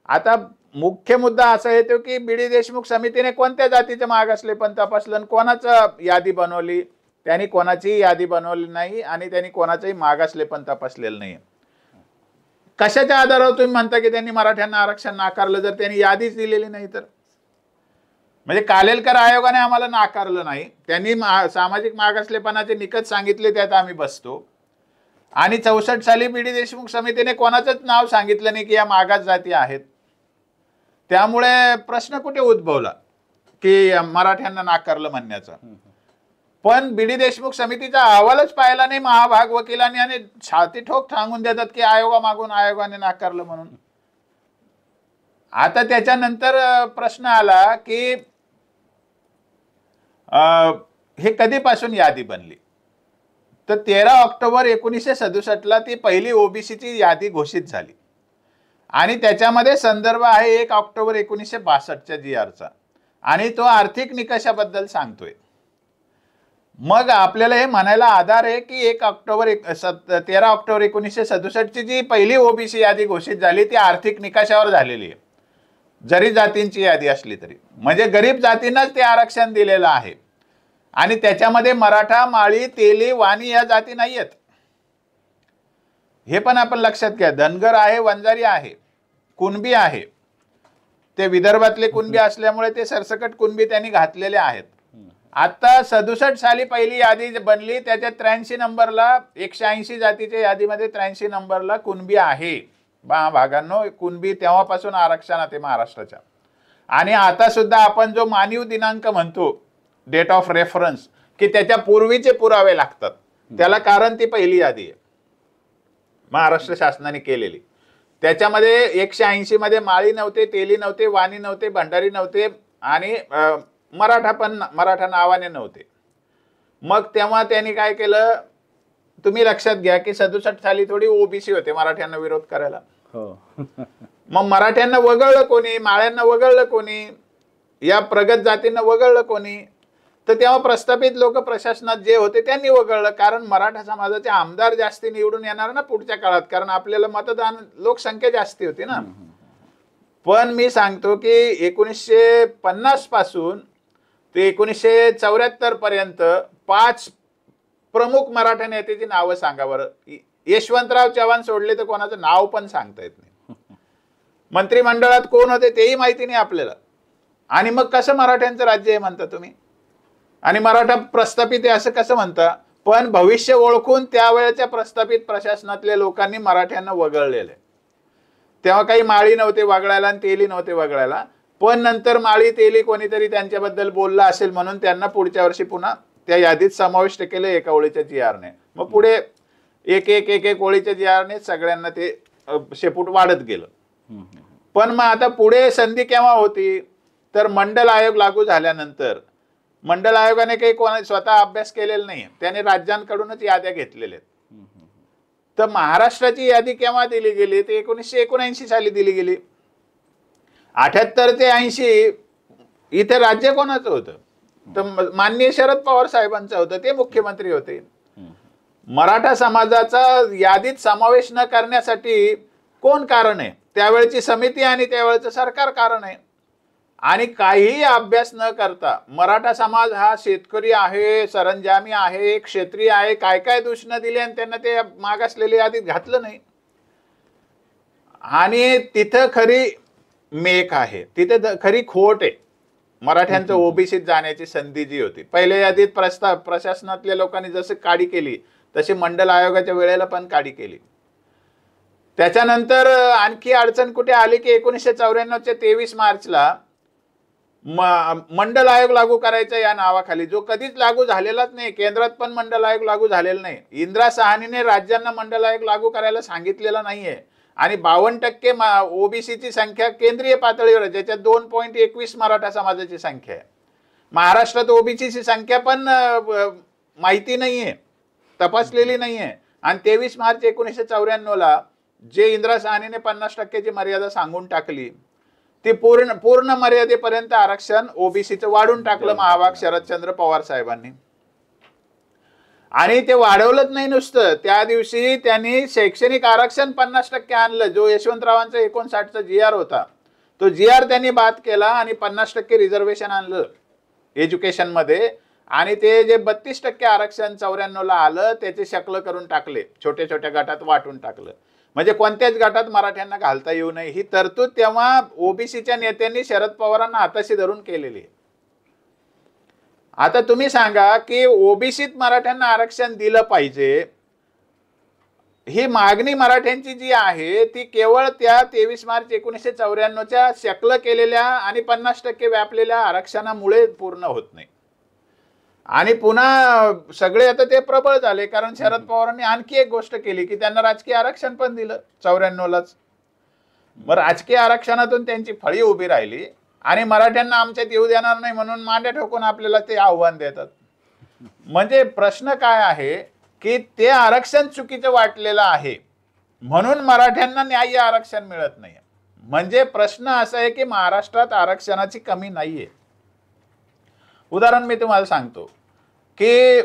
आता मुख्य मुद्दा असा येतो की बी डी देशमुख समितीने कोणत्या जातीचे मागासले पण तपासलं, कोणाचं यादी बनवली, त्यांनी कोणाचीही यादी बनवली नाही आणि त्यांनी कोणाचंही मागासले पण तपासलेलं नाही. कशाच्या आधारावर तुम्ही म्हणता की त्यांनी मराठ्यांना आरक्षण नाकारलं जर त्यांनी यादीच दिलेली नाही तर? म्हणजे कालेलकर आयोगाने आम्हाला नाकारलं नाही, त्यांनी सामाजिक मागासलेपणाचे निकष सांगितले, त्यात आम्ही बसतो. आणि 64 साली बी डी देशमुख समितीने कोणाचंच नाव सांगितलं नाही की या मागास जाती आहेत. त्यामुळे प्रश्न कुठे उद्भवला की मराठ्यांना नाकारलं म्हणण्याचा. पण बी डी देशमुख समितीचा अहवालच पाहिला नाही महाभाग वकिलांनी आणि छाती ठोक सांगून देतात की आयोगामागून आयोगाने नाकारलं म्हणून. आता त्याच्यानंतर प्रश्न आला की हे कधीपासून यादी बनली, तर 13 ऑक्टोबर 1967ला ती पहिली ओबीसीची यादी घोषित झाली आणि त्याच्यामध्ये संदर्भ आहे 1 ऑक्टोबर 1962च्या GRचा आणि तो आर्थिक निकषाबद्दल सांगतोय. मग आपल्याला हे म्हणायला आधार आहे की 13 ऑक्टोबर 1967ची जी पहिली ओबीसी यादी घोषित झाली ती आर्थिक निकषावर झालेली आहे, जरी जातींची यादी असली तरी. म्हणजे गरीब जातींनाच ते आरक्षण दिलेलं आहे आणि त्याच्यामध्ये मराठा, माळी, तेली, वाणी या जाती नाही आहेत. हे पण आपण लक्षात घ्या. धनगर आहे, वंजारी आहे, कुणबी आहे. ते विदर्भातले कुणबी असल्यामुळे ते सरसकट कुणबी त्यांनी घातलेले आहेत. आता 67 साली पहिली यादी बनली, त्याच्यात 83 नंबरला 180 जातीच्या यादीमध्ये 83 नंबरला कुणबी आहे. भागांनो, कुणबी तेव्हापासून आरक्षणात आहे महाराष्ट्राच्या. आणि आता सुद्धा आपण जो मानीव दिनांक म्हणतो, डेट ऑफ रेफरन्स, की त्याच्या पूर्वीचे पुरावे लागतात, त्याला कारण ती पहिली यादी आहे महाराष्ट्र शासनाने केलेली. त्याच्यामध्ये 180 मध्ये माळी नव्हते, तेली नव्हते, वाणी नव्हते, भंडारी नव्हते आणि मराठा नावाने नव्हते. मग तेव्हा त्यांनी काय केलं, तुम्ही लक्षात घ्या की 67 साली थोडी ओबीसी होते मराठ्यांना विरोध करायला. मग मराठ्यांना वगळलं कोणी, माळ्यांना वगळलं कोणी, या प्रगत जातींना वगळलं कोणी, तर तेव्हा प्रस्थापित लोक प्रशासनात जे होते त्यांनी वगळलं. कारण मराठा समाजाचे आमदार जास्ती निवडून येणार ना पुढच्या काळात, कारण आपल्याला मतदान लोकसंख्या जास्ती होती ना. पण मी सांगतो की 1950 पासून ते 1974 पर्यंत 5 प्रमुख मराठा नेत्याची नावं सांगा बरं. यशवंतराव चव्हाण सोडले तर कोणाचं नाव पण सांगता येत नाही. मंत्रिमंडळात कोण होते तेही माहिती नाही आपल्याला. आणि मग कसं मराठ्यांचं राज्य आहे म्हणता तुम्ही, आणि मराठा प्रस्थापित आहे असं कसं म्हणता? पण भविष्य ओळखून त्यावेळेच्या प्रस्थापित प्रशासनातल्या लोकांनी मराठ्यांना वगळलेलं. तेव्हा काही माळी नव्हते वगळायला आणि तेली नव्हते वगळायला, पण नंतर माळी तेली कोणीतरी त्यांच्याबद्दल बोललं असेल म्हणून त्यांना पुढच्या वर्षी पुन्हा त्या यादीत समाविष्ट केलं एका ओळीच्या GRने. मग पुढे एक ओळीच्या GRने सगळ्यांना ते शेपूट वाढत गेलं. पण मग आता पुढे संधी केव्हा होती, तर मंडल आयोग लागू झाल्यानंतर. मंडल आयोगाने काही स्वतः अभ्यास केलेला नाही, त्याने राज्यांकडूनच याद्या घेतलेल्या आहेत. तर महाराष्ट्राची यादी केव्हा दिली गेली? ते 1979 साली दिली गेली. 78 ते 80 इथे राज्य कोणाचं होतं? तर माननीय शरद पवार साहेबांचं होतं, ते मुख्यमंत्री होते. मराठा समाजाचा यादीत समावेश न करण्यासाठी कोण कारण आहे? त्यावेळची समिती आणि त्यावेळचं सरकार कारण आहे. आणि काहीही अभ्यास न करता मराठा समाज हा शेतकरी आहे, सरंजामी आहे, क्षेत्रीय आहे, काय काय दूषणं दिली आणि त्यांना ते मागासलेल्या यादीत घातलं नाही. आणि तिथं खरी मेक आहे, तिथे खरी खोट आहे. मराठ्यांचं ओबीसीत जाण्याची संधी जी होती, पहिल्या यादीत प्रशासनातल्या लोकांनी जसं काडी केली तशी मंडल आयोगाच्या वेळेला पण काडी केली. त्याच्यानंतर आणखी अडचण कुठे आली की 1994च्या 23 मार्चला मंडल आयोग लागू करायचा या नावाखाली, जो कधीच लागू झालेलाच नाही. केंद्रात पण मंडल आयोग लागू झालेला नाही. इंदिरा साहनीने राज्यांना मंडल आयोग लागू करायला सांगितलेला नाहीये. आणि 52% ओबीसीची संख्या केंद्रीय पातळीवर, ज्याच्यात 2.21 मराठा समाजाची संख्या आहे. महाराष्ट्रात ओबीसीची संख्या पण माहिती नाहीये, तपासलेली नाहीये. आणि 23 मार्च 1994ला जे इंदिरा साहनीने 50%ची मर्यादा सांगून टाकली, ती पूर्ण मर्यादेपर्यंत आरक्षण ओबीसीचं वाढून टाकलं महावाग शरदचंद्र पवार साहेबांनी. आणि ते वाढवलंच नाही नुसतं, त्या दिवशी त्यांनी शैक्षणिक आरक्षण 50% आणलं. जो यशवंतरावांचा 59चा GR होता, तो GR त्यांनी बाद केला आणि 50% रिझर्वेशन आणलं एज्युकेशनमध्ये. आणि ते जे 32% आरक्षण 94ला आलं, त्याचे शकलं करून टाकले, छोट्या छोट्या गटात वाटून टाकलं. म्हणजे कोणत्याच गटात मराठ्यांना घालता येऊ नये ही तरतूद तेव्हा ओबीसीच्या नेत्यांनी शरद पवारांना हाताशी धरून केलेली आहे. आता तुम्ही सांगा की ओबीसीत मराठ्यांना आरक्षण दिलं पाहिजे, ही मागणी मराठ्यांची जी आहे ती केवळ त्या 23 मार्च 1994च्या शकलं केलेल्या आणि 50% व्यापलेल्या आरक्षणामुळे पूर्ण होत नाही. आणि पुन्हा सगळे आता ते प्रबळ झाले, कारण शरद पवारांनी आणखी एक गोष्ट केली की त्यांना राजकीय आरक्षण पण दिलं 94लाच. मग राजकीय आरक्षणातून त्यांची फळी उभी राहिली आणि मराठ्यांना आमच्यात येऊ देणार नाही म्हणून मांड्या ठोकून आपल्याला ते आव्हान देतात. म्हणजे प्रश्न काय आहे की ते आरक्षण चुकीचं वाटलेलं आहे म्हणून मराठ्यांना न्याय्य आरक्षण मिळत नाही. म्हणजे प्रश्न असा आहे की महाराष्ट्रात आरक्षणाची कमी नाहीये. उदाहरण मी तुम्हाला सांगतो की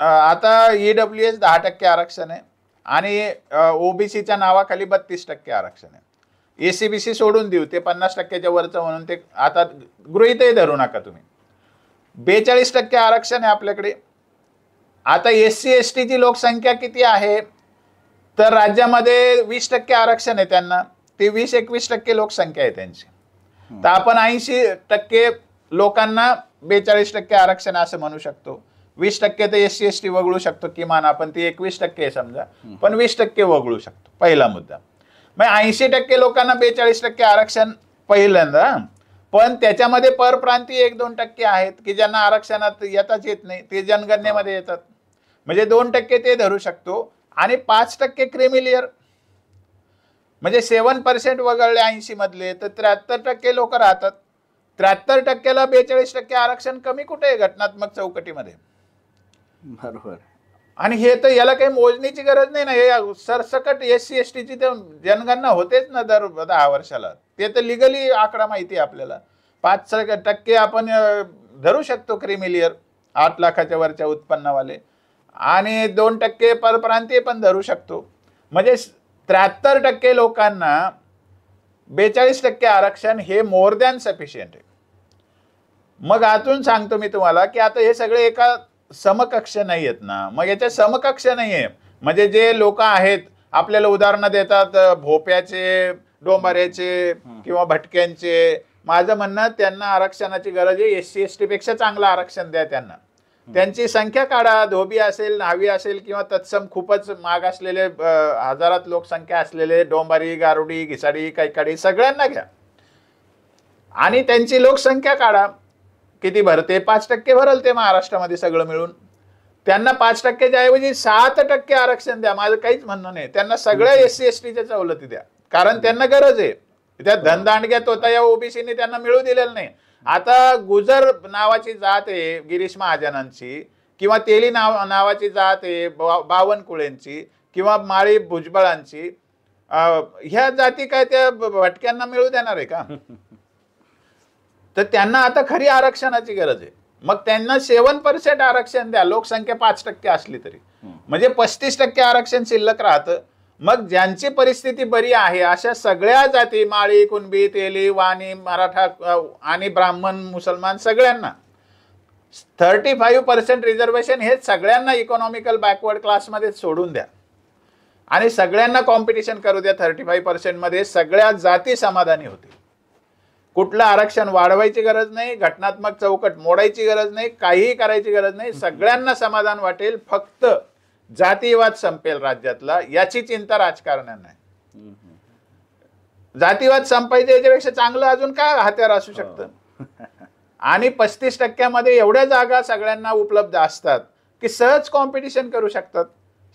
आता EWS 10% आरक्षण आहे आणि ओबीसीच्या नावाखाली 32% आरक्षण आहे. ACBC सोडून देऊ, ते 50%च्या वरचं म्हणून ते आता गृहीतही धरू नका तुम्ही. 42% आरक्षण आहे आपल्याकडे. आता SC ST ची लोकसंख्या किती आहे? तर राज्यामध्ये 20% आरक्षण आहे त्यांना, ते 20-21% लोकसंख्या आहे त्यांची. तर आपण 80% लोकांना 42% आरक्षण असं म्हणू शकतो. 20% तर SC ST वगळू शकतो किमान आपण, ती 21% आहे समजा, पण 20% वगळू शकतो. पहिला मुद्दा. मग 80% लोकांना 42% आरक्षण पहिल्यांदा, पण त्याच्यामध्ये परप्रांतीय 1-2% आहेत की ज्यांना आरक्षणात येताच येत नाही, ते जनगणनेमध्ये येतात. म्हणजे 2% ते धरू शकतो आणि 5% क्रिमिलियर, म्हणजे 7% वगळले 80 मधले तर 73% लोक राहतात. 73%ला 42% आरक्षण कमी कुठे आहे घटनात्मक चौकटीमध्ये? बरोबर. आणि हे तर याला काही मोजणीची गरज नाही ना, हे सरसकट SC ST ची तर जनगणना होतेच ना दर 10 वर्षाला. ते तर लिगली आकडा माहिती आहे आपल्याला. 5% आपण धरू शकतो क्रिमिलियर, 8 लाखाच्या वरच्या उत्पन्नवाले, आणि 2% परप्रांतीय पण धरू शकतो. म्हणजे 73% लोकांना 42% आरक्षण हे मोर दॅन सफिशियंट आहे. मग आतून सांगतो मी तुम्हाला की आता हे सगळे एका समकक्ष नाही आहेत ना. मग याच्या समकक्ष नाहीये म्हणजे जे लोक आहेत आपल्याला उदाहरणं देतात भोप्याचे, डोंबाऱ्याचे किंवा भटक्यांचे. माझं म्हणणं त्यांना आरक्षणाची गरज आहे. SC ST पेक्षा चांगलं आरक्षण द्या त्यांना. त्यांची संख्या काढा, धोबी असेल, न्हावी असेल किंवा तत्सम खूपच माग असलेले हजारात लोकसंख्या असलेले डोंबारी, गारुडी, घिसाडी, कैकाडी सगळ्यांना घ्या आणि त्यांची लोकसंख्या काढा. किती भरते? 5% भरल ते महाराष्ट्रामध्ये सगळं मिळून. त्यांना 5%च्या ऐवजी 7% आरक्षण द्या. माझं काहीच म्हणणं नाही. त्यांना सगळ्या SC STच्या सवलती द्या, कारण त्यांना गरज आहे. त्या धनदांडग्यात होता या ओबीसीने त्यांना मिळू दिलेलं नाही. आता गुजर नावाची जात आहे गिरीश महाजनांची, किंवा तेली नावाची जात आहे बावनकुळेंची, किंवा माळी भुजबळांची, ह्या जाती काय त्या भटक्यांना मिळू देणार आहे का? तर त्यांना आता खरी आरक्षणाची गरज आहे. मग त्यांना 7% आरक्षण द्या, लोकसंख्या 5% असली तरी, म्हणजे 35% आरक्षण शिल्लक राहतं. मग ज्यांची परिस्थिती बरी आहे अशा सगळ्या जाती, माळी, कुणबी, तेली, वाणी, मराठा आणि ब्राह्मण, मुसलमान, सगळ्यांना 35% रिझर्वेशन हे सगळ्यांना इकॉनॉमिकल बॅकवर्ड क्लासमध्ये सोडून द्या आणि सगळ्यांना कॉम्पिटिशन करू द्या. 35% मध्ये सगळ्या जाती समाधानी होतील. कुठलं आरक्षण वाढवायची गरज नाही, घटनात्मक चौकट मोडायची गरज नाही, काहीही करायची गरज नाही. सगळ्यांना समाधान वाटेल, फक्त जातीवाद संपेल राज्यातला, याची चिंता राजकारण्यांना आहे. जातीवाद संपायचे याच्यापेक्षा चांगलं अजून काय हत्यार असू शकतं? आणि 35% एवढ्या जागा सगळ्यांना उपलब्ध असतात की सहज कॉम्पिटिशन करू शकतात.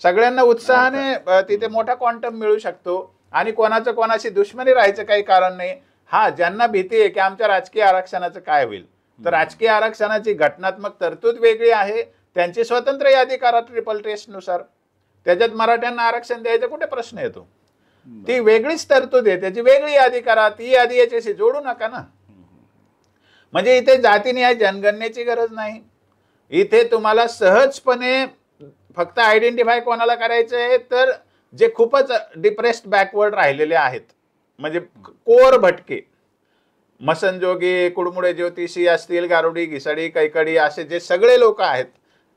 सगळ्यांना उत्साहाने तिथे मोठा क्वांटम मिळू शकतो आणि कोणाचं कोणाशी दुश्मनी राहायचं काही कारण नाही. हा, ज्यांना भीती आहे की आमच्या राजकीय आरक्षणाचं काय होईल, तर राजकीय आरक्षणाची घटनात्मक तरतूद वेगळी आहे, त्यांची स्वतंत्र यादी करा ट्रिपल टेस्टनुसार. त्याच्यात मराठ्यांना आरक्षण द्यायचा कुठे प्रश्न येतो? ती वेगळीच तरतूद आहे, त्याची वेगळी यादी करा. ती यादी याच्याशी जोडू नका ना. म्हणजे इथे जातीनिहाय जनगणनेची गरज नाही. इथे तुम्हाला सहजपणे फक्त आयडेंटिफाय कोणाला करायचं आहे, तर जे खूपच डिप्रेस्ड बॅकवर्ड राहिलेले आहेत, म्हणजे कोर भटके, मसनजोगी, कुडमुडे ज्योतिषी असतील, गारुडी, घिसाडी, कैकडी, असे जे सगळे लोक आहेत,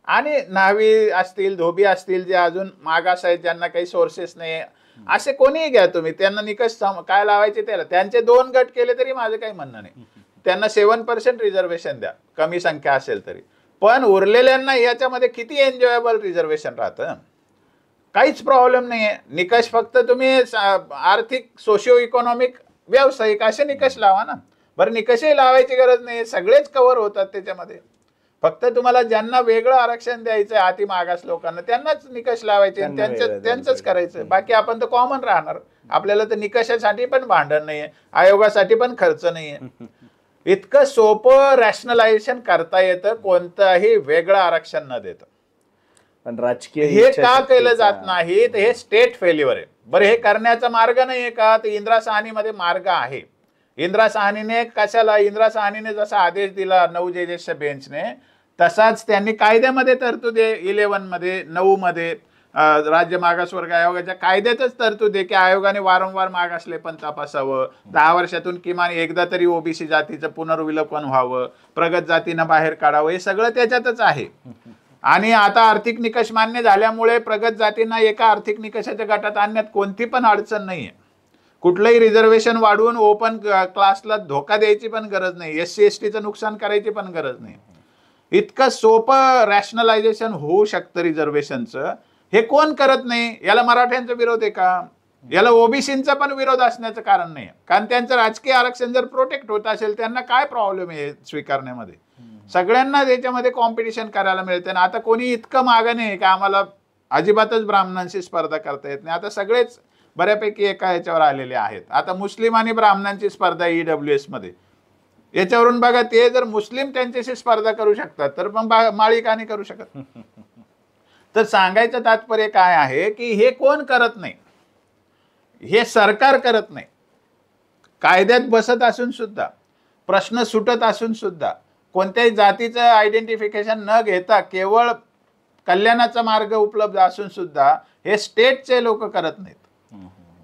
आणि न्हावी असतील, धोबी असतील, जे अजून मागास आहेत, ज्यांना काही सोर्सेस नाही, असे कोणीही घ्या तुम्ही. त्यांना निकष काय लावायचे त्याला, त्यांचे 2 गट केले तरी माझं काही म्हणणं नाही. त्यांना 7% रिझर्वेशन द्या, कमी संख्या असेल तरी. पण उरलेल्यांना याच्यामध्ये किती एन्जॉयबल रिझर्वेशन राहतं, काहीच प्रॉब्लेम नाही आहे. निकष फक्त तुम्ही आर्थिक, सोशिओ इकॉनॉमिक, व्यावसायिक असे निकष लावा ना. बरं, निकषही लावायची गरज नाही, सगळेच कव्हर होतात त्याच्यामध्ये. फक्त तुम्हाला ज्यांना वेगळं आरक्षण द्यायचं आहे, अति मागास लोकांना, त्यांनाच निकष लावायचे, त्यांचंच करायचं. बाकी आपण तर कॉमन राहणार. आपल्याला तर निकषासाठी पण भांडण नाहीये, आयोगासाठी पण खर्च नाहीये. इतकं सोपं रॅशनलायझेशन करता येतं कोणतंही वेगळं आरक्षण न देतं. पण राजकीय हे का केलं जात नाही, तर हे स्टेट फेल्युअर आहे. बरं, हे करण्याचा मार्ग नाहीये का? तर इंदिरा साहनीमध्ये मार्ग आहे. इंदिरा साहनीने कशाला, इंदिरा साहनीने जसा आदेश दिला 9 जजेसच्या बेंचने, तसाच त्यांनी कायद्यामध्ये तरतूद आहे. 11 मध्ये, 9 मध्ये राज्य मागासवर्ग आयोगाच्या कायद्यातच तरतूद आहे की आयोगाने वारंवार मागासले पण तपासावं, 10 वर्षातून किमान एकदा तरी ओबीसी जातीचं पुनर्विलोकन व्हावं, प्रगत जातीनं बाहेर काढावं, हे सगळं त्याच्यातच आहे. आणि आता आर्थिक निकष मान्य झाल्यामुळे प्रगत जातींना एका आर्थिक निकषाच्या गटात आणण्यात कोणती पण अडचण नाहीये. कुठलंही रिझर्वेशन वाढवून ओपन क्लासला धोका द्यायची पण गरज नाही, SC STचं नुकसान करायची पण गरज नाही. इतकं सोपं रॅशनलायझेशन होऊ शकतं रिझर्वेशनचं. हे कोण करत नाही. याला मराठ्यांचा विरोध आहे का? याला ओबीसींचा पण विरोध असण्याचं कारण नाही, कारण त्यांचं राजकीय आरक्षण जर प्रोटेक्ट होत असेल, त्यांना काय प्रॉब्लेम आहे स्वीकारण्यामध्ये? सगळ्यांना त्याच्यामध्ये कॉम्पिटिशन करायला मिळते ना. आता कोणी इतकं मागं नाही की आम्हाला अजिबातच ब्राह्मणांशी स्पर्धा करता येत नाही. आता सगळेच बऱ्यापैकी एका याच्यावर आलेले आहेत. आता मुस्लिम आणि ब्राह्मणांची स्पर्धा EWS मध्ये, याच्यावरून बघा, ते जर मुस्लिम त्यांच्याशी स्पर्धा करू शकतात, तर मग माळी का नाही करू शकत? तर सांगायचं तात्पर्य काय आहे की हे कोण करत नाही, हे सरकार करत नाही. कायद्यात बसत असून सुद्धा, प्रश्न सुटत असून सुद्धा, कोणत्याही जातीचं आयडेंटिफिकेशन न घेता केवळ कल्याणाचा मार्ग उपलब्ध असून सुद्धा हे स्टेटचे लोक करत नाहीत.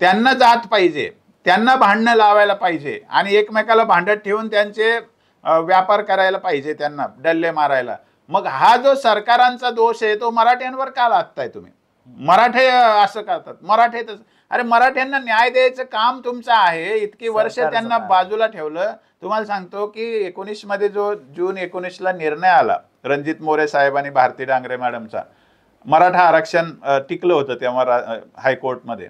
त्यांना जात पाहिजे, त्यांना भांडणं लावायला पाहिजे आणि एकमेकाला भांडत ठेवून त्यांचे व्यापार करायला पाहिजे, त्यांना डल्ले मारायला. मग हा जो सरकारांचा दोष आहे तो मराठ्यांवर का लादताय तुम्ही? मराठे असं करतात, मराठे. अरे, मराठ्यांना न्याय द्यायचं काम तुमचं आहे. इतकी वर्ष त्यांना बाजूला ठेवलं. तुम्हाला सांगतो की 19 मध्ये जो जून 19 निर्णय आला रणजित मोरे साहेब आणि भारती डांगरे मॅडमचा, मराठा आरक्षण टिकलं होतं तेव्हा हायकोर्टमध्ये.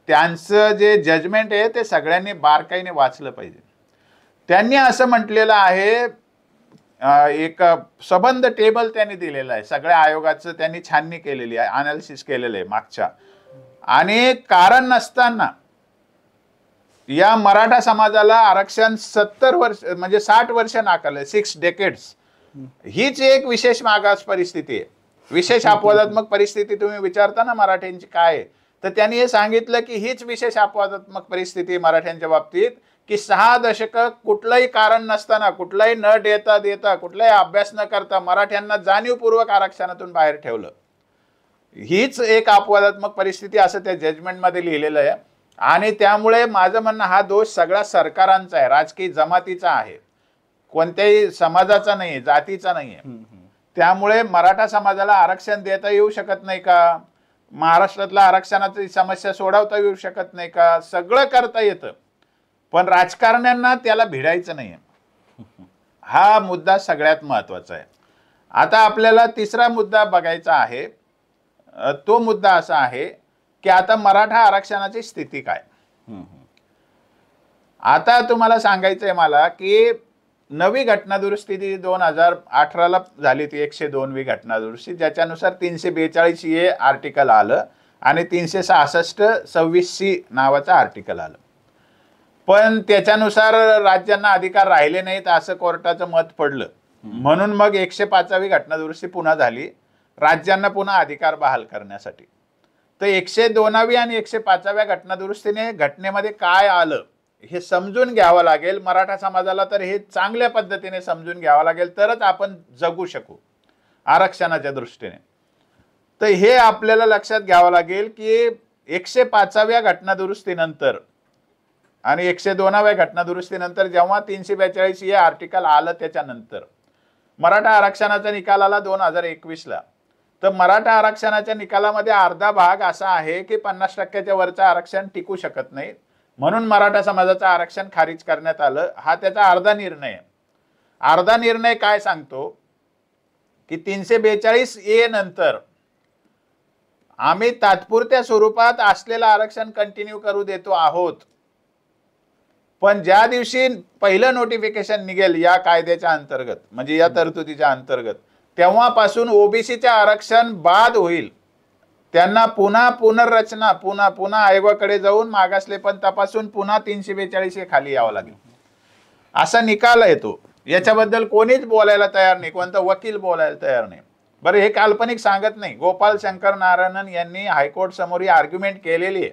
त्यांचं जे जजमेंट आहे ते सगळ्यांनी बारकाईने वाचलं पाहिजे. त्यांनी असं म्हटलेलं आहे, एक सबंध टेबल त्यांनी दिलेलं आहे, सगळ्या आयोगाचं त्यांनी छाननी केलेली आहे, अनालिसिस केलेलं आहे मागच्या. आणि कारण नसताना या मराठा समाजाला आरक्षण 70 वर्ष म्हणजे 60 वर्ष नाकारले, 6 डेकेड्स. हीच एक विशेष मागास परिस्थिती आहे. विशेष अपवादात्मक परिस्थिती तुम्ही विचारता ना मराठ्यांची काय आहे, तर त्यांनी हे सांगितलं की हीच विशेष अपवादात्मक परिस्थिती मराठ्यांच्या बाबतीत की 6 दशकं कुठलंही कारण नसताना, कुठलाही न देता कुठलाही अभ्यास न करता मराठ्यांना जाणीवपूर्वक आरक्षणातून बाहेर ठेवलं. हीच एक अपवादात्मक परिस्थिती असं त्या जजमेंटमध्ये लिहिलेलं आहे. आणि त्यामुळे माझं म्हणणं, हा दोष सगळा सरकारांचा आहे, राजकीय जमातीचा आहे, कोणत्याही समाजाचा नाही, जातीचा नाही आहे. त्यामुळे मराठा समाजाला आरक्षण देता येऊ शकत नाही का? महाराष्ट्रातल्या आरक्षणाची समस्या सोडवता येऊ शकत नाही का? सगळं करता येतं, पण राजकारण्यांना त्याला भिडायचं नाही. हा मुद्दा सगळ्यात महत्वाचा आहे. आता आपल्याला तिसरा मुद्दा बघायचा आहे. तो मुद्दा असा आहे की आता मराठा आरक्षणाची स्थिती काय. आता तुम्हाला सांगायचंय मला की नवी घटना दुरुस्ती 2018ला झाली, ती 102वी घटना दुरुस्ती, ज्याच्यानुसार 342 आर्टिकल आलं आणि 366(26)C नावाचं आर्टिकल आलं. पण त्याच्यानुसार राज्यांना अधिकार राहिले नाहीत असं कोर्टाचं मत पडलं, म्हणून मग 105वी घटना दुरुस्ती पुन्हा झाली राज्यांना पुन्हा अधिकार बहाल करण्यासाठी. तर 102वी आणि 105व्या घटना दुरुस्तीने घटनेमध्ये काय आलं हे समजून घ्यावं लागेल मराठा समाजाला. तर हे चांगल्या पद्धतीने समजून घ्यावं लागेल, तरच आपण जगू शकू आरक्षणाच्या दृष्टीने. तर हे आपल्याला लक्षात घ्यावं लागेल की 105व्या घटना दुरुस्तीनंतर आणि 102व्या घटना दुरुस्तीनंतर जेव्हा 342 आर्टिकल आलं, त्याच्यानंतर मराठा आरक्षणाचा निकाल आला 2021ला. तर मराठा आरक्षणाच्या निकालामध्ये अर्धा भाग असा आहे की 50% वरचं आरक्षण टिकू शकत नाही, म्हणून मराठा समाजाचं आरक्षण खारिज करण्यात आलं. हा त्याचा अर्धा निर्णय आहे. अर्धा निर्णय काय सांगतो की 342A नंतर आम्ही तात्पुरत्या स्वरूपात असलेलं आरक्षण कंटिन्यू करू देतो आहोत, पण ज्या दिवशी पहिलं नोटिफिकेशन निघेल या कायद्याच्या अंतर्गत, म्हणजे या तरतुदीच्या अंतर्गत, तेव्हापासून ओबीसीचे आरक्षण बाद होईल. त्यांना पुन्हा पुनर्रचना, पुन्हा आयोगाकडे जाऊन मागासलेपण तपासून पुन्हा 342 खाली यावं लागेल, असा निकाल येतो. याच्याबद्दल कोणीच बोलायला तयार नाही, कोणता वकील बोलायला तयार नाही. बरं, हे काल्पनिक सांगत नाही, गोपाल शंकर नारायणन यांनी हायकोर्ट समोर ही आर्ग्युमेंट केलेली आहे.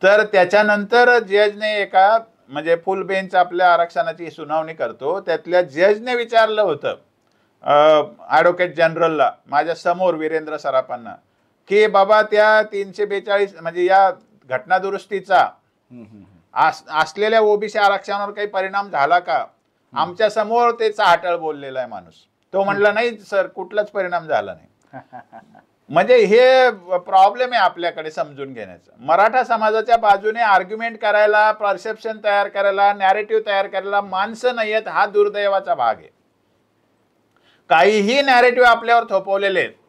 तर त्याच्यानंतर जजने एका, म्हणजे फुल बेंच आपल्या आरक्षणाची सुनावणी करतो, त्यातल्या जजने विचारलं होतं ॲडव्होकेट जनरलला, माझ्या समोर वीरेंद्र सराफांना, की बाबा त्या 342 म्हणजे या घटना दुरुस्तीचा असलेल्या ओबीसी आरक्षणावर काही परिणाम झाला का? आमच्या समोर ते चाहटळ बोललेला आहे माणूस. तो म्हणला नाही सर, कुठलाच परिणाम झाला नाही. म्हणजे हे प्रॉब्लेम आहे आपल्याकडे समजून घेण्याचं. मराठा समाजाच्या बाजूने आर्ग्युमेंट करायला, परसेप्शन तयार करायला, नॅरेटिव्ह तयार करायला माणसं नाही आहेत, हा दुर्दैवाचा भाग आहे. काहीही नॅरेटिव्ह आपल्यावर थोपवलेले आहेत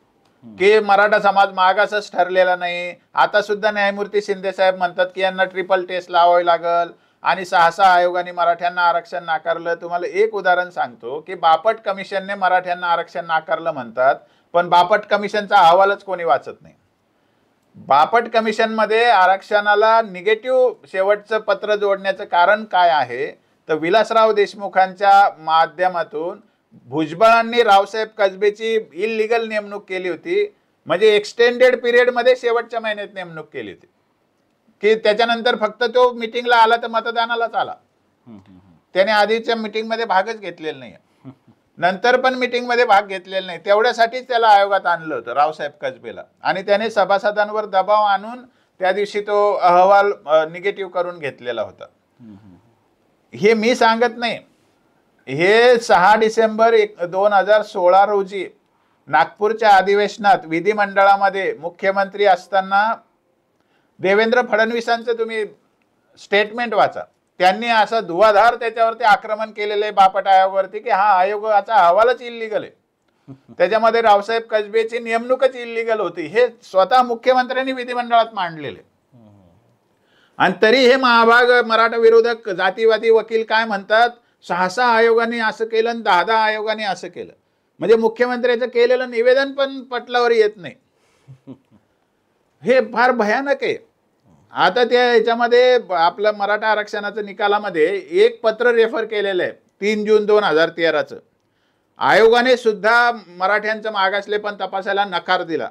की मराठा समाज मागासच ठरलेला नाही. आता सुद्धा न्यायमूर्ती शिंदे साहेब म्हणतात की यांना ट्रिपल टेस्ट लावावी लागल आणि 6 आयोगाने मराठ्यांना आरक्षण नाकारलं. तुम्हाला एक उदाहरण सांगतो की बापट कमिशनने मराठ्यांना आरक्षण नाकारलं म्हणतात, पण बापट कमिशनचा अहवालच कोणी वाचत नाही. बापट कमिशनमध्ये आरक्षणाला निगेटिव्ह शेवटचं पत्र जोडण्याचं कारण काय आहे, तर विलासराव देशमुखांच्या माध्यमातून भुजबळांनी रावसाहेब कसबेची इलिगल नेमणूक केली होती, म्हणजे एक्सटेंडेड पिरियडमध्ये शेवटच्या महिन्यात नेमणूक केली होती की त्याच्यानंतर फक्त तो मीटिंगला आला तर मतदानालाच आला. त्याने आधीच्या मीटिंगमध्ये भागच घेतलेला नाही, नंतर पण मीटिंगमध्ये भाग घेतलेला नाही. तेवढ्यासाठीच त्याला आयोगात आणलं होतं रावसाहेब कसबेला, आणि त्याने सभासदांवर दबाव आणून त्या दिवशी तो अहवाल निगेटिव्ह करून घेतलेला होता. हे मी सांगत नाही, हे 6 डिसेंबर 2016 रोजी नागपूरच्या अधिवेशनात विधिमंडळामध्ये मुख्यमंत्री असताना देवेंद्र फडणवीसांचं तुम्ही स्टेटमेंट वाचा. त्यांनी असं धुवाधार त्याच्यावरती आक्रमण केलेलं आहे बापट आयोगावरती की हा आयोगाचा अहवालच इल्लीगल आहे, त्याच्यामध्ये रावसाहेब कसबेची नेमणूकच इल्लीगल होती. हे स्वतः मुख्यमंत्र्यांनी विधिमंडळात मांडलेले. आणि तरी हे महाभाग मराठा विरोधक जातीवादी वकील काय म्हणतात, 6 आयोगाने असं केलं आणि 10 आयोगाने असं केलं. म्हणजे मुख्यमंत्र्याचं केलेलं निवेदन पण पटलावर येत नाही. हे फार भयानक आहे. आता त्या ह्याच्यामध्ये आपलं मराठा आरक्षणाच्या निकालामध्ये एक पत्र रेफर केलेलं आहे 3 जून 2013चं. आयोगाने सुद्धा मराठ्यांचं मागासले पण तपासायला नकार दिला.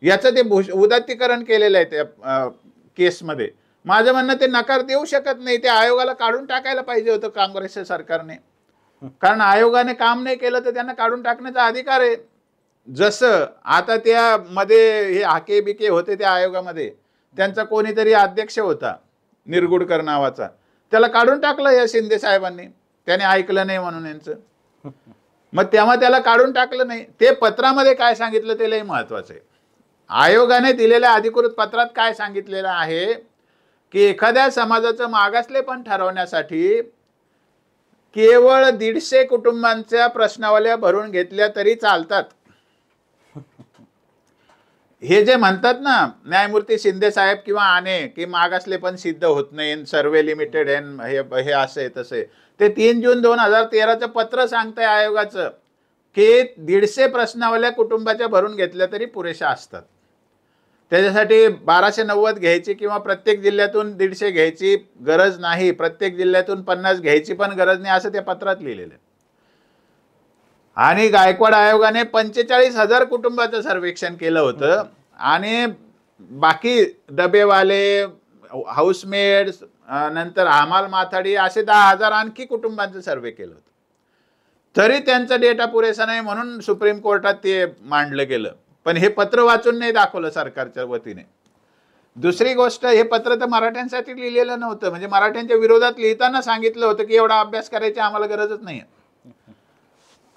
याचं ते उदात्तीकरण केलेलं आहे त्या केसमध्ये. माझं म्हणणं ते नकार देऊ शकत नाही, ते आयोगाला काढून टाकायला पाहिजे होतं काँग्रेसच्या सरकारने. कारण आयोगाने काम नाही केलं तर त्यांना काढून टाकण्याचा अधिकार आहे. जसं आता त्यामध्ये हे हाके बिके होते त्या आयोगामध्ये, त्यांचा कोणीतरी अध्यक्ष होता निरगुडकर नावाचा, त्याला काढून टाकलं या शिंदे साहेबांनी, त्याने ऐकलं नाही म्हणून यांचं. मग तेव्हा त्याला काढून टाकलं नाही. ते पत्रामध्ये काय सांगितलं ते लई महत्वाचं आहे. आयोगाने दिलेल्या अधिकृत पत्रात काय सांगितलेलं आहे की एखाद्या समाजाचं मागासलेपण ठरवण्यासाठी केवळ 150 कुटुंबांच्या प्रश्नावल्या भरून घेतल्या तरी चालतात. हे जे म्हणतात ना न्यायमूर्ती शिंदे साहेब किंवा आने की मागासलेपण सिद्ध होत नाही, सर्वे लिमिटेड हे असे तसे, ते 3 जून 2013चं पत्र सांगतंय आयोगाचं की 150 प्रश्नावल्या कुटुंबाच्या भरून घेतल्या तरी पुरेशा असतात. त्याच्यासाठी 1290 घ्यायची किंवा प्रत्येक जिल्ह्यातून 150 घ्यायची गरज नाही, प्रत्येक जिल्ह्यातून 50 घ्यायची पण गरज नाही, असं त्या पत्रात लिहिलेलं आहे. आणि गायकवाड आयोगाने 45,000 कुटुंबाचं सर्वेक्षण केलं होतं आणि बाकी डबेवाले, हाऊसमेड्स, नंतर हमाल माथाडी असे 10,000 आणखी कुटुंबांचं सर्वे केलं होतं. तरी त्यांचा डेटा पुरेसा नाही म्हणून सुप्रीम कोर्टात ते मांडलं गेलं. पण हे पत्र वाचून नाही दाखवलं सरकारच्या वतीने. दुसरी गोष्ट, हे पत्र तर मराठ्यांसाठी लिहिलेलं नव्हतं. म्हणजे मराठ्यांच्या विरोधात लिहिताना सांगितलं होतं की एवढा अभ्यास करायची आम्हाला गरजच नाही.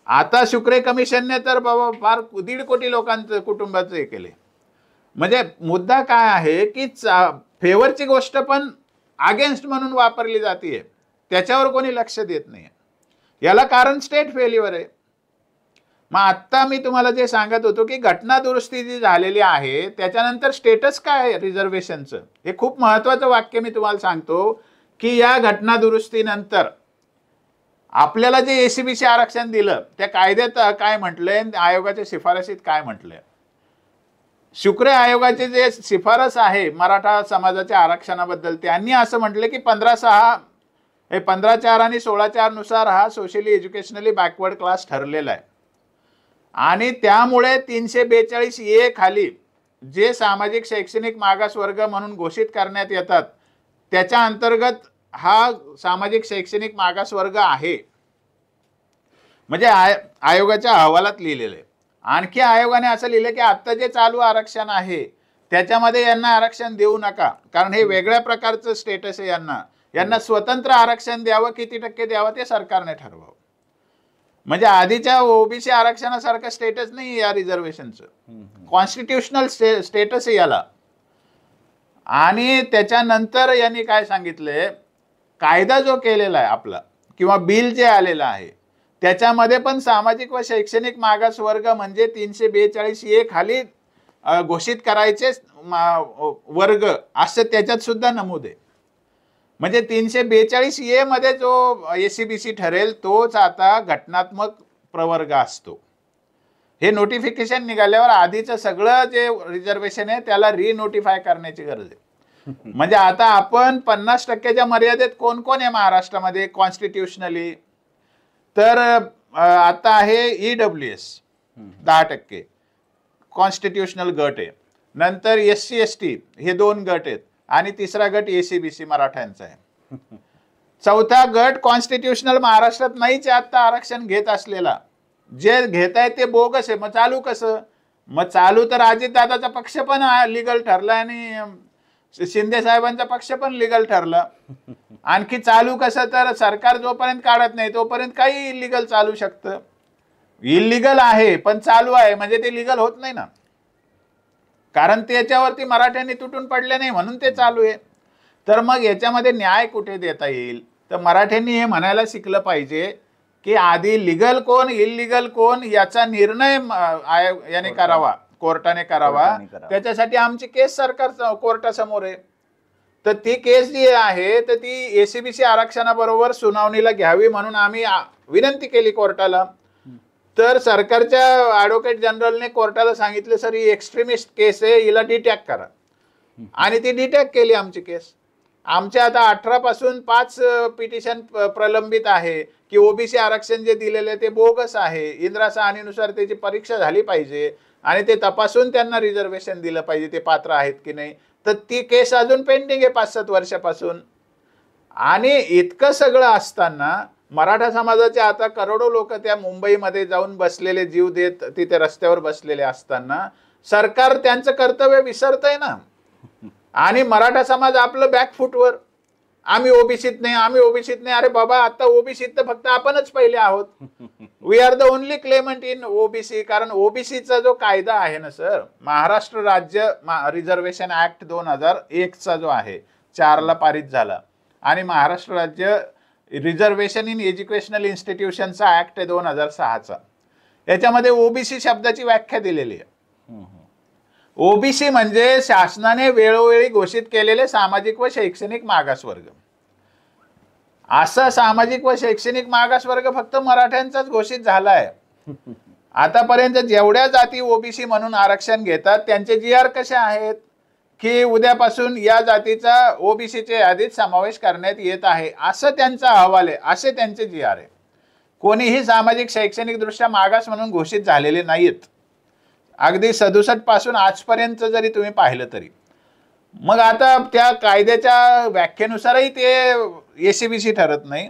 आता शुक्रे कमिशनने तर बाबा फार 1.5 कोटी लोकांचं कुटुंबाचं हे केले. म्हणजे मुद्दा काय आहे की फेवरची गोष्ट पण अगेन्स्ट म्हणून वापरली जाते, त्याच्यावर कोणी लक्ष देत नाही. याला कारण स्टेट फेल्युअर आहे. मग आत्ता मी तुम्हाला जे सांगत होतो की घटना दुरुस्ती जी झालेली आहे त्याच्यानंतर स्टेटस काय आहे रिझर्वेशनचं, हे खूप महत्वाचं वाक्य मी तुम्हाला सांगतो की या घटना दुरुस्तीनंतर आपल्याला जे एसीबीसी आरक्षण दिलं त्या कायद्यात काय म्हटलंय, आयोगाच्या शिफारसीत काय म्हटलंय. शुक्रे आयोगाचे जे शिफारस आहे मराठा समाजाच्या आरक्षणाबद्दल, त्यांनी असं म्हटलं की 15/4 आणि 16/4 नुसार हा सोशली एज्युकेशनली बॅकवर्ड क्लास ठरलेला आहे. आणि त्यामुळे 342A खाली जे सामाजिक शैक्षणिक मागासवर्ग म्हणून घोषित करण्यात येतात त्याच्या अंतर्गत हा सामाजिक शैक्षणिक मागासवर्ग आहे. म्हणजे आयोगाच्या अहवालात लिहिलेलं आहे. आणखी आयोगाने असं लिहिलं की आता जे चालू आरक्षण आहे त्याच्यामध्ये यांना आरक्षण देऊ नका, कारण हे वेगळ्या प्रकारचं स्टेटस आहे. यांना स्वतंत्र आरक्षण द्यावं, किती टक्के द्यावं ते सरकारने ठरवावं. म्हणजे आधीच्या ओबीसी आरक्षणासारखं स्टेटस नाही या रिझर्वेशनचं, कॉन्स्टिट्युशनल स्टेटस आहे याला. आणि त्याच्यानंतर यांनी काय सांगितलंय, कायदा जो केलेला आहे आपला किंवा बिल जे आलेलं आहे त्याच्यामध्ये पण सामाजिक व शैक्षणिक मागासवर्ग म्हणजे 342A खाली घोषित करायचे वर्ग असं त्याच्यात सुद्धा नमूद आहे. म्हणजे 342A मध्ये जो एसीबीसी ठरेल तोच आता घटनात्मक प्रवर्ग असतो. हे नोटिफिकेशन निघाल्यावर आधीचं सगळं जे रिझर्वेशन आहे त्याला रिनोटिफाय करण्याची गरज आहे. म्हणजे आता आपण 50%च्या मर्यादेत कोण कोण आहे महाराष्ट्रामध्ये कॉन्स्टिट्युशनली, तर आता आहे EWS 10% कॉन्स्टिट्युशनल गट आहे, नंतर SC ST हे 2 गट आहेत आणि तिसरा गट एसीबीसी मराठ्यांचा आहे. चौथा गट कॉन्स्टिट्युशनल महाराष्ट्रात नाहीच आता आरक्षण घेत असलेला, जे घेत आहे ते बोगस आहे. मग चालू कसं, मग चालू तर अजितदादाचा पक्ष पण लिगल ठरला आणि शिंदे साहेबांचा पक्ष पण लिगल ठरला. आणखी चालू कसं, तर सरकार जोपर्यंत काढत नाही तोपर्यंत काही इलिगल चालू शकतं. इलिगल आहे पण चालू आहे म्हणजे ते लिगल होत नाही ना, कारण त्याच्यावरती मराठ्यांनी तुटून पडले नाही म्हणून ते चालू आहे. तर मग याच्यामध्ये न्याय कुठे देता येईल, तर मराठ्यांनी हे म्हणायला शिकलं पाहिजे की आधी लिगल कोण इलिगल कोण याचा निर्णय याने करावा, कोर्टाने करावा. त्याच्यासाठी आमची केस सरकार कोर्टासमोर आहे. तर ती केस जी आहे तर ती एसीबीसी आरक्षणाबरोबर सुनावणीला घ्यावी म्हणून आम्ही विनंती केली कोर्टाला. तर सरकारच्या ॲडव्होकेट जनरलने कोर्टाला सांगितलं सर ही एक्स्ट्रीमिस्ट केस आहे, हिला डिटॅक करा. आणि ती डिटॅक केली आमची केस. आमच्या आता 18 पासून 5 पिटिशन प्रलंबित आहे की ओबीसी आरक्षण जे दिलेले ते बोगस आहे, इंदिरा साहनीनुसार त्याची परीक्षा झाली पाहिजे आणि ते तपासून त्यांना रिझर्वेशन दिलं पाहिजे, ते पात्र आहेत की नाही. तर ती केस अजून पेंडिंग आहे 5-7 वर्षापासून. आणि इतकं सगळं असताना मराठा समाजाचे आता करोडो लोक त्या मुंबईमध्ये जाऊन बसलेले, जीव देत तिथे रस्त्यावर बसलेले असताना सरकार त्यांचं कर्तव्य विसरतंय ना. आणि मराठा समाज आपलं बॅकफुटवर, आम्ही ओबीसीत नाही, आम्ही ओबीसीत नाही. अरे बाबा, आता ओबीसीत तर फक्त आपणच पहिले आहोत. We are the only claimant in OBC. कारण ओबीसीचा जो कायदा आहे ना सर, महाराष्ट्र राज्य रिझर्वेशन ऍक्ट 2001चा जो आहे, 4ला पारित झाला, आणि महाराष्ट्र राज्य रिझर्वेशन इन एज्युकेशनल इन्स्टिट्यूशनचा ऍक्ट आहे 2006चा. याच्यामध्ये ओबीसी शब्दाची व्याख्या दिलेली आहे. ओबीसी म्हणजे शासनाने वेळोवेळी घोषित केलेले सामाजिक व शैक्षणिक मागासवर्ग. असा सामाजिक व शैक्षणिक मागासवर्ग फक्त मराठ्यांचाच घोषित झालाय. आतापर्यंत जेवढ्या जाती ओबीसी म्हणून आरक्षण घेतात त्यांचे GR कसे आहेत की उद्यापासून या जातीचा ओबीसीच्या यादीत समावेश करण्यात येत आहे, असं त्यांचा अहवाल आहे, असे त्यांचे GR आहे. कोणीही सामाजिक शैक्षणिक दृष्ट्या मागास म्हणून घोषित झालेले नाहीत, अगदी 67 पासून आजपर्यंत जरी तुम्ही पाहिलं तरी. मग आता त्या कायद्याच्या व्याख्येनुसारही ते एसीबीसी ठरत नाही,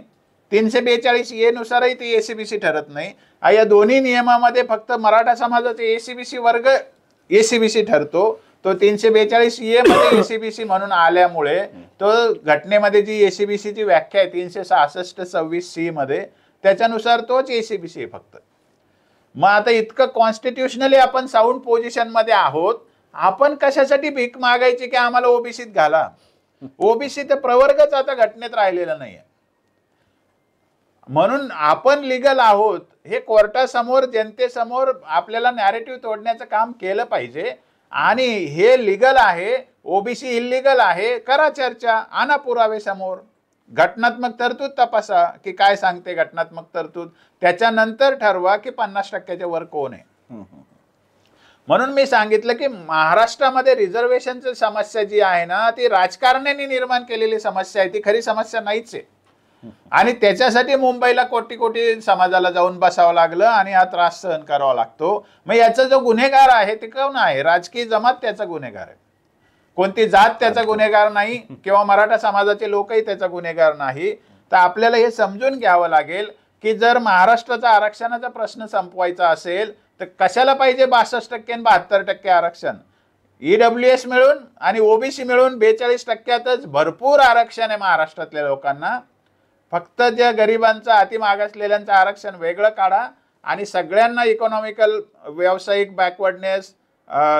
342A नुसारही ते एसीबीसी ठरत नाही. या दोन्ही नियमामध्ये फक्त मराठा समाजाचा एसीबीसी वर्ग एसीबीसी ठरतो. तो 342A मध्ये एसीबीसी म्हणून आल्यामुळे तो घटनेमध्ये जी एसीबीसीची व्याख्या आहे 366-26C मध्ये, त्याच्यानुसार तोच एसीबीसी आहे फक्त. मग आता इतकं कॉन्स्टिट्युशनली आपण साऊंड पोझिशन मध्ये आहोत, आपण कशासाठी भीक मागायची की आम्हाला ओबीसीत घाला? ओबीसी तर प्रवर्गच आता घटनेत राहिलेला नाहीये. म्हणून आपण लिगल आहोत हे कोर्टासमोर, जनतेसमोर आपल्याला नॅरेटिव्ह तोडण्याचं काम केलं पाहिजे. आणि हे लिगल आहे, ओबीसी इल्लीगल आहे, करा चर्चा, आणा पुरावे समोर, घटनात्मक तरतूद तपासा की काय सांगते घटनात्मक तरतूद, त्याच्यानंतर ठरवा की 50%च्या वर कोण आहे. म्हणून मी सांगितलं की महाराष्ट्रामध्ये रिझर्वेशनची समस्या जी आहे ना, ती राजकारण्यांनी निर्माण केलेली समस्या आहे, ती खरी समस्या नाहीच आहे. आणि त्याच्यासाठी मुंबईला कोटी कोटी समाजाला जाऊन बसावं लागलं आणि हा त्रास सहन करावा लागतो. मग याचा जो गुन्हेगार आहे ते कोण आहे? राजकीय जमात त्याचा गुन्हेगार आहे, कोणती जात त्याचा गुन्हेगार नाही, किंवा मराठा समाजाचे लोकही त्याचा गुन्हेगार नाही. तर आपल्याला हे समजून घ्यावं लागेल की जर महाराष्ट्राचा आरक्षणाचा प्रश्न संपवायचा असेल तर कशाला पाहिजे 62% आणि 72% आरक्षण? EWS मिळून आणि ओबीसी मिळून 42%तच भरपूर आरक्षण आहे महाराष्ट्रातल्या लोकांना. फक्त ज्या गरिबांचं, अति मागासलेल्यांचं आरक्षण वेगळं काढा आणि सगळ्यांना इकॉनॉमिकल, व्यावसायिक बॅकवर्डनेस,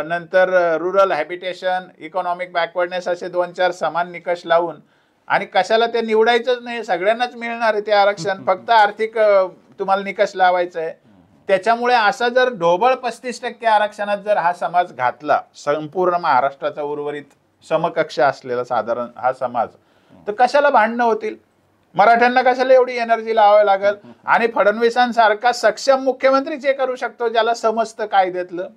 नंतर रुरल हॅबिटेशन, इकॉनॉमिक बॅकवर्डनेस असे 2-4 समान निकष लावून, आणि कशाला ते निवडायचंच नाही, सगळ्यांनाच मिळणार आहे ते आरक्षण, फक्त आर्थिक तुम्हाला निकष लावायचं आहे. त्याच्यामुळे असा जर ढोबळ 35% आरक्षणात जर हा समाज घातला, संपूर्ण महाराष्ट्राचा उर्वरित समकक्ष असलेला साधारण हा समाज, तर कशाला भांडणं होतील? मराठ्यांना कशाला एवढी एनर्जी लावावी लागेल? आणि फडणवीसांसारखा सक्षम मुख्यमंत्री जे करू शकतो, ज्याला समजतं कायद्यातलं,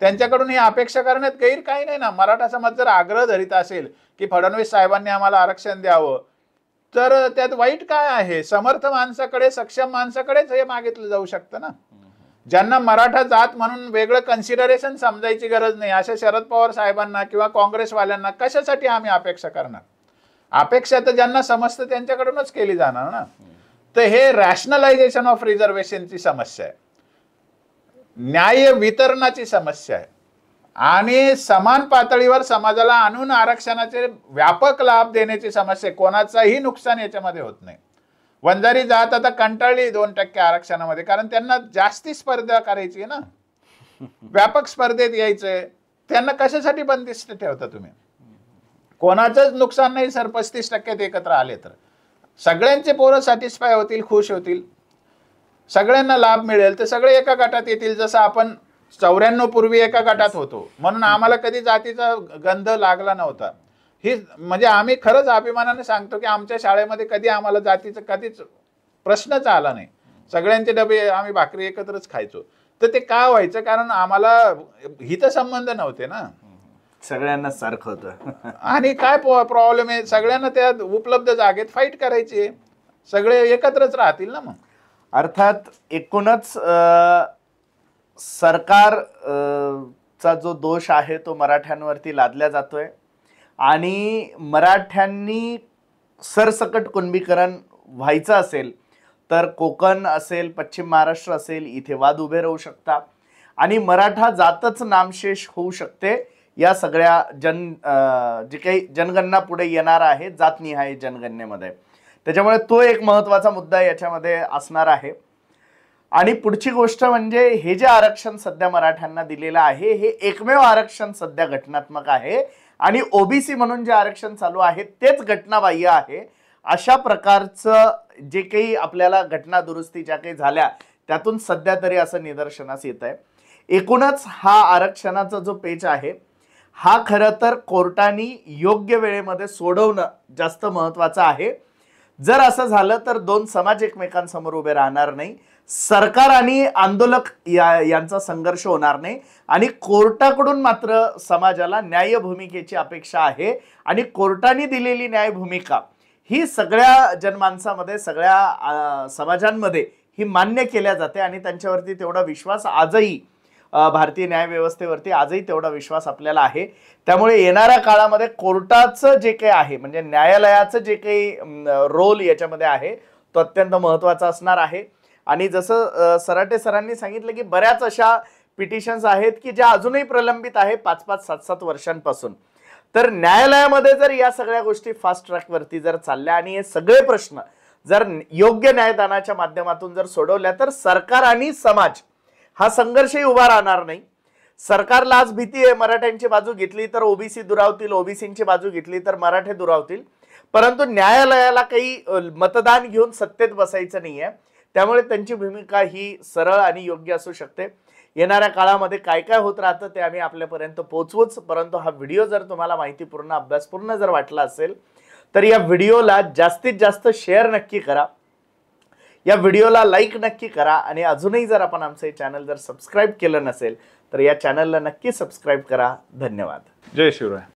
त्यांच्याकडून ही अपेक्षा करण्यात गैर काही नाही ना. मराठा समाज जर आग्रह धरीत असेल की फडणवीस साहेबांनी आम्हाला आरक्षण द्यावं, तर त्यात वाईट काय आहे? समर्थ माणसाकडे, सक्षम माणसाकडेच हे मागितलं जाऊ शकतं ना. ज्यांना मराठा जात म्हणून वेगळं कन्सिडरेशन समजायची गरज नाही, अशा शरद पवार साहेबांना किंवा काँग्रेसवाल्यांना कशासाठी आम्ही अपेक्षा करणार? अपेक्षा तर ज्यांना समजतं त्यांच्याकडूनच केली जाणार ना. तर हे रॅशनलायझेशन ऑफ रिझर्वेशनची समस्या आहे, न्याय वितरणाची समस्या आहे, आणि समान पातळीवर समाजाला आणून आरक्षणाचे व्यापक लाभ देण्याची समस्या आहे. कोणाचाही नुकसान याच्यामध्ये होत नाही. वंजारी जात आता कंटाळली 2% आरक्षणामध्ये, कारण त्यांना जास्ती स्पर्धा करायची आहे ना, व्यापक स्पर्धेत यायचंय. त्यांना कशासाठी बंदिस्त ठेवता तुम्ही? कोणाचंच नुकसान नाही सर. 35% एकत्र आले तर सगळ्यांचे पोरं सॅटिस्फाय होतील, खुश होतील, सगळ्यांना लाभ मिळेल, तर सगळे एका गटात येतील. जसं आपण 94 पूर्वी एका गटात होतो, म्हणून आम्हाला कधी जातीचा गंध लागला नव्हता. ही म्हणजे आम्ही खरंच अभिमानाने सांगतो की आमच्या शाळेमध्ये कधी आम्हाला जातीचा कधीच प्रश्नच आला नाही. सगळ्यांचे डबे आम्ही भाकरी एकत्रच खायचो. तर ते का व्हायचं? कारण आम्हाला हितसंबंध नव्हते ना. सगळ्यांना सारखं होतं. आणि काय प्रॉब्लेम आहे, सगळ्यांना त्या उपलब्ध जागेत फाईट करायची आहे, सगळे एकत्रच राहतील ना मग. अर्थात एकूणच सरकार चा जो दोष आहे तो मराठ्यांवरती लादला जातोय आणि मराठ्यांनी सरसकट कुणबीकरण व्हायचं असेल तर कोकण असेल, पश्चिम महाराष्ट्र असेल, इथे वाद उभे राहू शकतात आणि मराठा जातच नामशेष होऊ शकते. या सगळ्या जे काही जनगणना पुढे येणार आहे जातनिहाय जनगणनेमध्ये, त्याच्यामुळे तो एक महत्त्वाचा मुद्दा याच्यामध्ये असणार आहे. आणि पुढची गोष्ट म्हणजे हे जे आरक्षण सध्या मराठ्यांना दिलेलं आहे हे एकमेव आरक्षण सध्या घटनात्मक आहे आणि ओबीसी म्हणून जे आरक्षण चालू आहे तेच घटनाबाह्य आहे. अशा प्रकारचं जे काही आपल्याला घटना दुरुस्ती ज्या काही झाल्या त्यातून सध्या तरी असं निदर्शनास येत आहे. एकूणच हा आरक्षणाचा जो पेच आहे हा खरं तर कोर्टाने योग्य वेळेमध्ये सोडवणं जास्त महत्त्वाचं आहे. जर असं झालं तर दोन समाज एकमेकांसमोर उभे राहणार नाही, सरकार आणि आंदोलक यांचा संघर्ष होणार नाही आणि कोर्टाकडून मात्र समाजाला न्याय भूमिकेची अपेक्षा आहे आणि कोर्टाने दिलेली न्याय भूमिका ही सगळ्या जनमानसामध्ये, सगळ्या समाजांमध्ये ही मान्य केल्या जाते आणि त्यांच्यावरती तेवढा विश्वास आजही भारतीय न्यायव्यवस्थेवरती आजही तेवढा विश्वास आपल्याला आहे. त्यामुळे येणाऱ्या काळामध्ये कोर्टाचं जे काही आहे म्हणजे न्यायालयाचं जे काही रोल याच्यामध्ये आहे तो अत्यंत महत्त्वाचा असणार आहे. आणि जसं सराटे सरांनी सांगितलं की बऱ्याच अशा पिटिशन्स आहेत की ज्या अजूनही प्रलंबित आहे 5-5, 7-7 वर्षांपासून. तर न्यायालयामध्ये जर या सगळ्या गोष्टी फास्ट ट्रॅकवरती जर चालल्या आणि हे सगळे प्रश्न जर योग्य न्यायदानाच्या माध्यमातून जर सोडवल्या तर सरकार आणि समाज हा संघर्षही उभा राहणार नाही. सरकारला आज भीती आहे मराठ्यांची बाजू घेतली तर ओबीसी दुरावतील, ओबीसींची बाजू घेतली तर मराठे दुरावतील, परंतु न्यायालयाला काही मतदान घेऊन सत्तेत बसायचं नाहीये. त्यामुळे त्यांची भूमिका ही सरळ आणि योग्य असू शकते. येणाऱ्या काळामध्ये काय काय होत राहतं ते आम्ही आपल्यापर्यंत पोहोचवूच. परंतु हा व्हिडिओ जर तुम्हाला माहितीपूर्ण, अभ्यासपूर्ण जर वाटला असेल तर या व्हिडिओला जास्तीत जास्त शेअर नक्की करा, या व्हिडिओला लाईक नक्की करा आणि अजूनही जर आपण आमचं चॅनल जर सबस्क्राईब केलं नसेल तर या चॅनलला नक्की सबस्क्राईब करा. धन्यवाद. जय शिवराय.